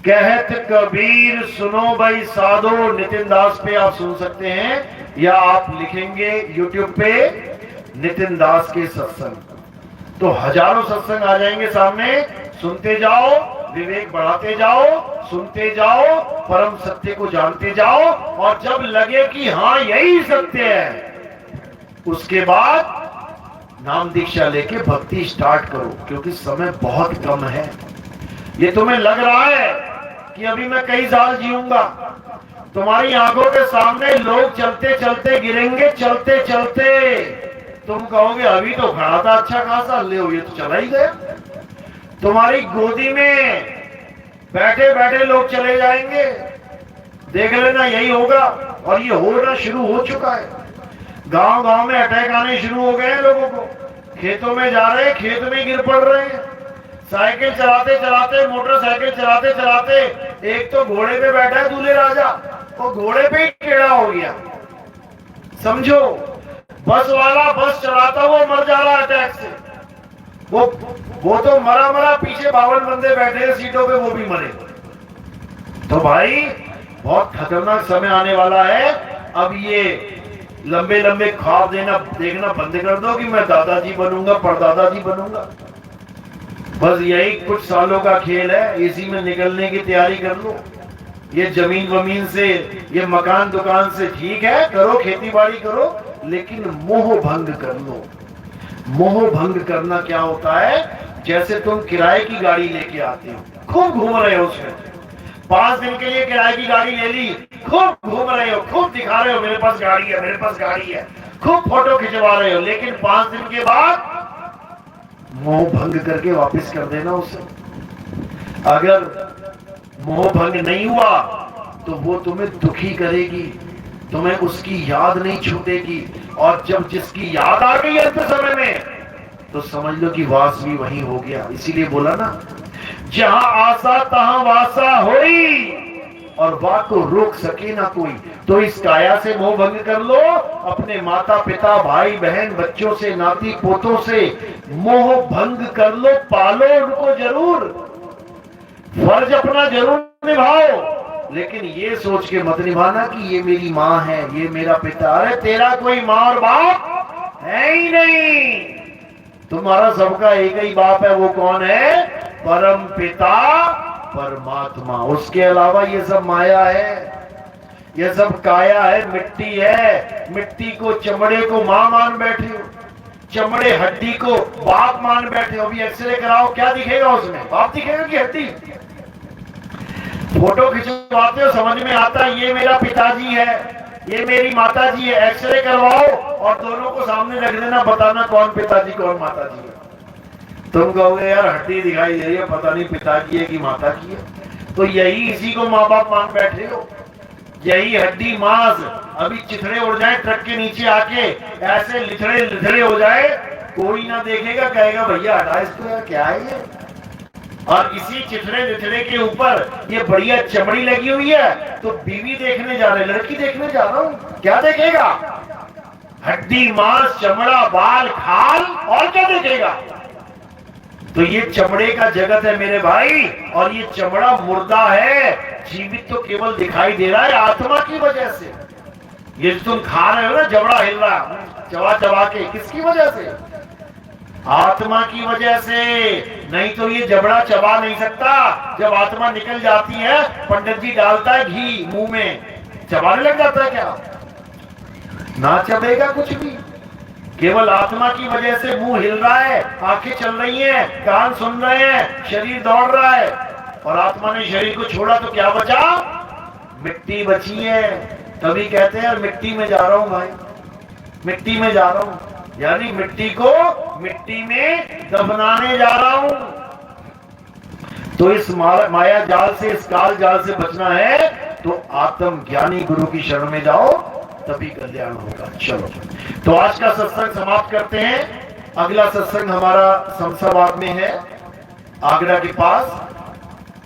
कहत कबीर सुनो भाई साधो नितिन दास पे आप सुन सकते हैं, या आप लिखेंगे YouTube पे नितिन दास के सत्संग, तो हजारों सत्संग आ जाएंगे सामने। सुनते जाओ, विवेक बढ़ाते जाओ, सुनते जाओ, परम सत्य को जानते जाओ, और जब लगे कि हाँ यही सत्य है, उसके बाद नाम दीक्षा लेके भक्ति स्टार्ट करो, क्योंकि समय बहुत कम है। ये तुम्हें लग रहा है कि अभी मैं कई साल जीऊंगा, तुम्हारी आंखों के सामने लोग चलते चलते गिरेंगे, चलते चलते तुम कहोगे अभी तो खड़ा था अच्छा खासा, ले ये तो चला ही गया। तुम्हारी गोदी में बैठे बैठे लोग चले जाएंगे, देख लेना यही होगा। और ये होना शुरू हो चुका है। गांव गांव में अटैक आने शुरू हो गए हैं लोगों को, खेतों में जा रहे हैं, खेत में गिर पड़ रहे हैं, साइकिल चलाते चलाते, मोटरसाइकिल चलाते चलाते, एक तो घोड़े पे बैठा है दूल्हे राजा, वो घोड़े पे ही टेढ़ा हो गया, समझो। बस वाला बस चलाता हुआ मर जा रहा है अटैक से, वो तो मरा मरा, पीछे 52 बंदे बैठे हैं सीटों पे, वो भी मरे। तो भाई बहुत खतरनाक समय आने वाला है। अब ये लंबे लंबे ख्वाब देखना बंद कर दो कि मैं दादाजी बनूंगा, परदादाजी बनूंगा। बस यही कुछ सालों का खेल है, इसी में निकलने की तैयारी कर लो। ये जमीन वमीन से, ये मकान दुकान से ठीक है, करो खेती बाड़ी करो, लेकिन मोह भंग कर लो। मोह भंग करना क्या होता है? जैसे तुम किराए की गाड़ी लेके आते हो, खूब घूम रहे हो उसमें, 5 दिन के लिए किराए की गाड़ी ले ली, खूब घूम रहे हो, खूब दिखा रहे हो मेरे पास गाड़ी है, मेरे पास गाड़ी है, खूब फोटो खिंचवा रहे हो, लेकिन 5 दिन के बाद मोह भंग करके वापस कर देना उसे। अगर मोह भंग नहीं हुआ तो वो तुम्हें दुखी करेगी, तुम्हें उसकी याद नहीं छूटेगी। और जब जिसकी याद आ गई अंत समय में, तो समझ लो कि वास भी वहीं हो गया। इसीलिए बोला ना, जहां आशा तहां वासा होई, और वाक को रोक सके ना कोई। तो इस काया से मोह भंग कर लो, अपने माता पिता भाई बहन बच्चों से नाती पोतों से मोह भंग कर लो, पालो उनको जरूर, फर्ज अपना जरूर निभाओ, लेकिन ये सोच के मत निभाना कि ये मेरी माँ है, ये मेरा पिता। अरे तेरा कोई माँ और बाप है ही नहीं, तुम्हारा सबका एक ही बाप है। वो कौन है? परम पिता परमात्मा। उसके अलावा ये सब माया है, ये सब काया है, मिट्टी है। मिट्टी को, चमड़े को मां मान बैठे हो, चमड़े हड्डी को बाप मान बैठे हो। अभी एक्सरे कराओ, क्या दिखेगा उसमें? बाप दिखेगा कि हड्डी? फोटो खिंचवाते हो, समझ में आता है ये मेरा पिताजी है, ये मेरी माताजी है। एक्सरे करवाओ और दोनों को सामने रख देना, बताना कौन पिताजी कौन माताजी है। तुम कहोगे यार हड्डी दिखाई दे रही है, पता नहीं पिताजी है कि माता की है। तो यही इसी को माँ बाप मान बैठे हो, यही हड्डी मांस। अभी चिथड़े उड़ जाए ट्रक के नीचे आके, ऐसे लिथड़े लिथड़े हो जाए, कोई ना देखेगा, कहेगा भैया हटा इसको, यार क्या है ये। और इसी चिथड़े लिथड़े के ऊपर ये बढ़िया चमड़ी लगी हुई है, तो बीवी देखने जा रहे, लड़की देखने जा रहा हूं, क्या देखेगा? हड्डी मांस चमड़ा बाल खाल, और क्या देखेगा? तो ये चमड़े का जगत है मेरे भाई, और ये चमड़ा मुर्दा है, जीवित तो केवल दिखाई दे रहा है आत्मा की वजह से। ये जो तुम खा रहे हो ना, जबड़ा हिल रहा चबा चबा के, किसकी वजह से? आत्मा की वजह से। नहीं तो ये जबड़ा चबा नहीं सकता। जब आत्मा निकल जाती है, पंडित जी डालता है घी मुंह में, चबाने लग जाता है क्या? ना चबेगा कुछ भी। केवल आत्मा की वजह से मुंह हिल रहा है, आंखें चल रही हैं, कान सुन रहे हैं, शरीर दौड़ रहा है। और आत्मा ने शरीर को छोड़ा तो क्या बचा? मिट्टी बची है। तभी कहते हैं यार मिट्टी में जा रहा हूं भाई, मिट्टी में जा रहा हूं, यानी मिट्टी को मिट्टी में दफनाने जा रहा हूं। तो इस माया जाल से, इस काल जाल से बचना है तो आत्म ज्ञानी गुरु की शरण में जाओ, तभी कल्याण होगा। चलो, तो आज का सत्संग समाप्त करते हैं। अगला सत्संग हमारा शमशाबाद में है, आगरा के पास।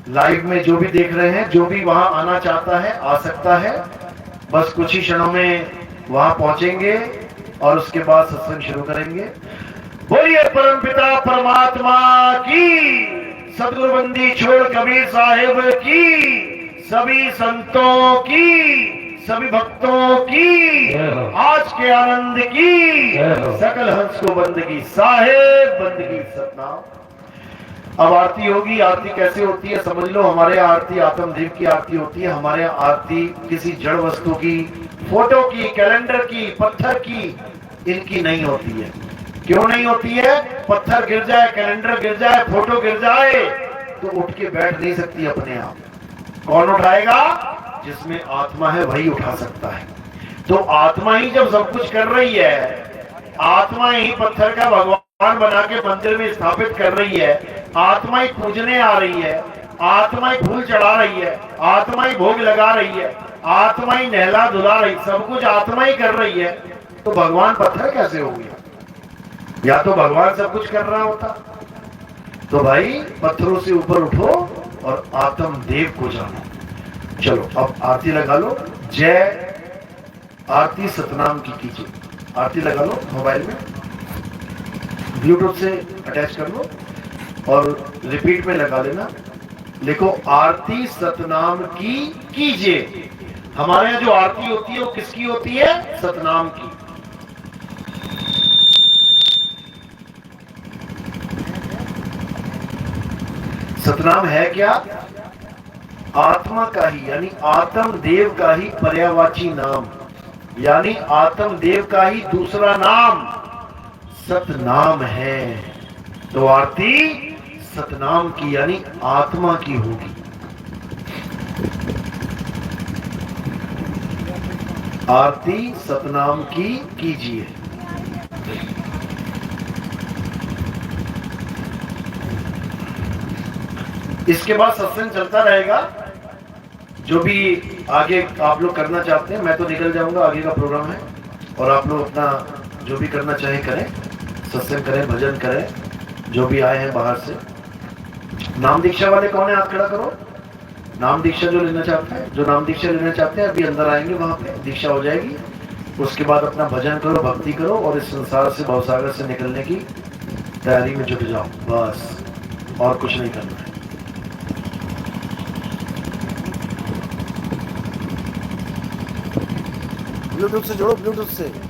लाइव में जो भी देख रहे हैं, जो भी वहां आना चाहता है आ सकता है। बस कुछ ही क्षणों में वहां पहुंचेंगे और उसके बाद सत्संग शुरू करेंगे। बोलिए परम पिता परमात्मा की, सदगुरु बंदी छोड़ कबीर साहिब की, सभी संतों की, सभी भक्तों की, आज के आनंद की, सकल हंस को बंदगी, साहेब बंदगी सतनाम। अब आरती होगी। आरती कैसे होती है समझ लो। हमारे यहाँ आरती आत्मदेव की आरती होती है। हमारे यहाँ आरती किसी जड़ वस्तु की, फोटो की, कैलेंडर की, पत्थर की, इनकी नहीं होती है। क्यों नहीं होती है? पत्थर गिर जाए, कैलेंडर गिर जाए, फोटो गिर जाए तो उठ के बैठ नहीं सकती अपने आप। कौन उठाएगा? जिसमें आत्मा है वही उठा सकता है। तो आत्मा ही जब सब कुछ कर रही है, आत्मा ही पत्थर का भगवान बना के मंदिर में स्थापित कर रही है, आत्मा ही पूजने आ रही है, आत्मा ही फूल चढ़ा रही है, आत्मा ही भोग लगा रही है, आत्मा ही नहला धुला रही, सब कुछ आत्मा ही कर रही है, तो भगवान पत्थर कैसे हो गया? या तो भगवान सब कुछ कर रहा होता। तो भाई पत्थरों से ऊपर उठो और आत्म देव को जानो। चलो अब आरती लगा लो। जय आरती सतनाम की कीजिए। आरती लगा लो मोबाइल में, ब्लूटूथ से अटैच कर लो और रिपीट में लगा लेना। लिखो आरती सतनाम की कीजिए। हमारे यहाँ जो आरती होती है वो किसकी होती है? सतनाम की। सतनाम है क्या? आत्मा का ही, यानी आत्म देव का ही पर्यायवाची नाम, यानी आत्म देव का ही दूसरा नाम सतनाम है। तो आरती सतनाम की यानी आत्मा की होगी। आरती सतनाम की कीजिए। इसके बाद सत्संग चलता रहेगा। जो भी आगे आप लोग करना चाहते हैं, मैं तो निकल जाऊंगा, आगे का प्रोग्राम है, और आप लोग अपना जो भी करना चाहे करें। सत्संग करें, भजन करें, जो भी आए हैं बाहर से। नाम दीक्षा वाले कौन है, हाथ खड़ा करो। नाम दीक्षा जो लेना चाहते हैं, जो नाम दीक्षा लेना चाहते हैं अभी अंदर आएंगे, वहां पे दीक्षा हो जाएगी। उसके बाद अपना भजन करो, भक्ति करो और इस संसार से, भवसागर से निकलने की तैयारी में जुट जाओ, बस और कुछ नहीं करना है। ब्लूटूथ से जोड़ो, ब्लूटूथ से जोड़ो।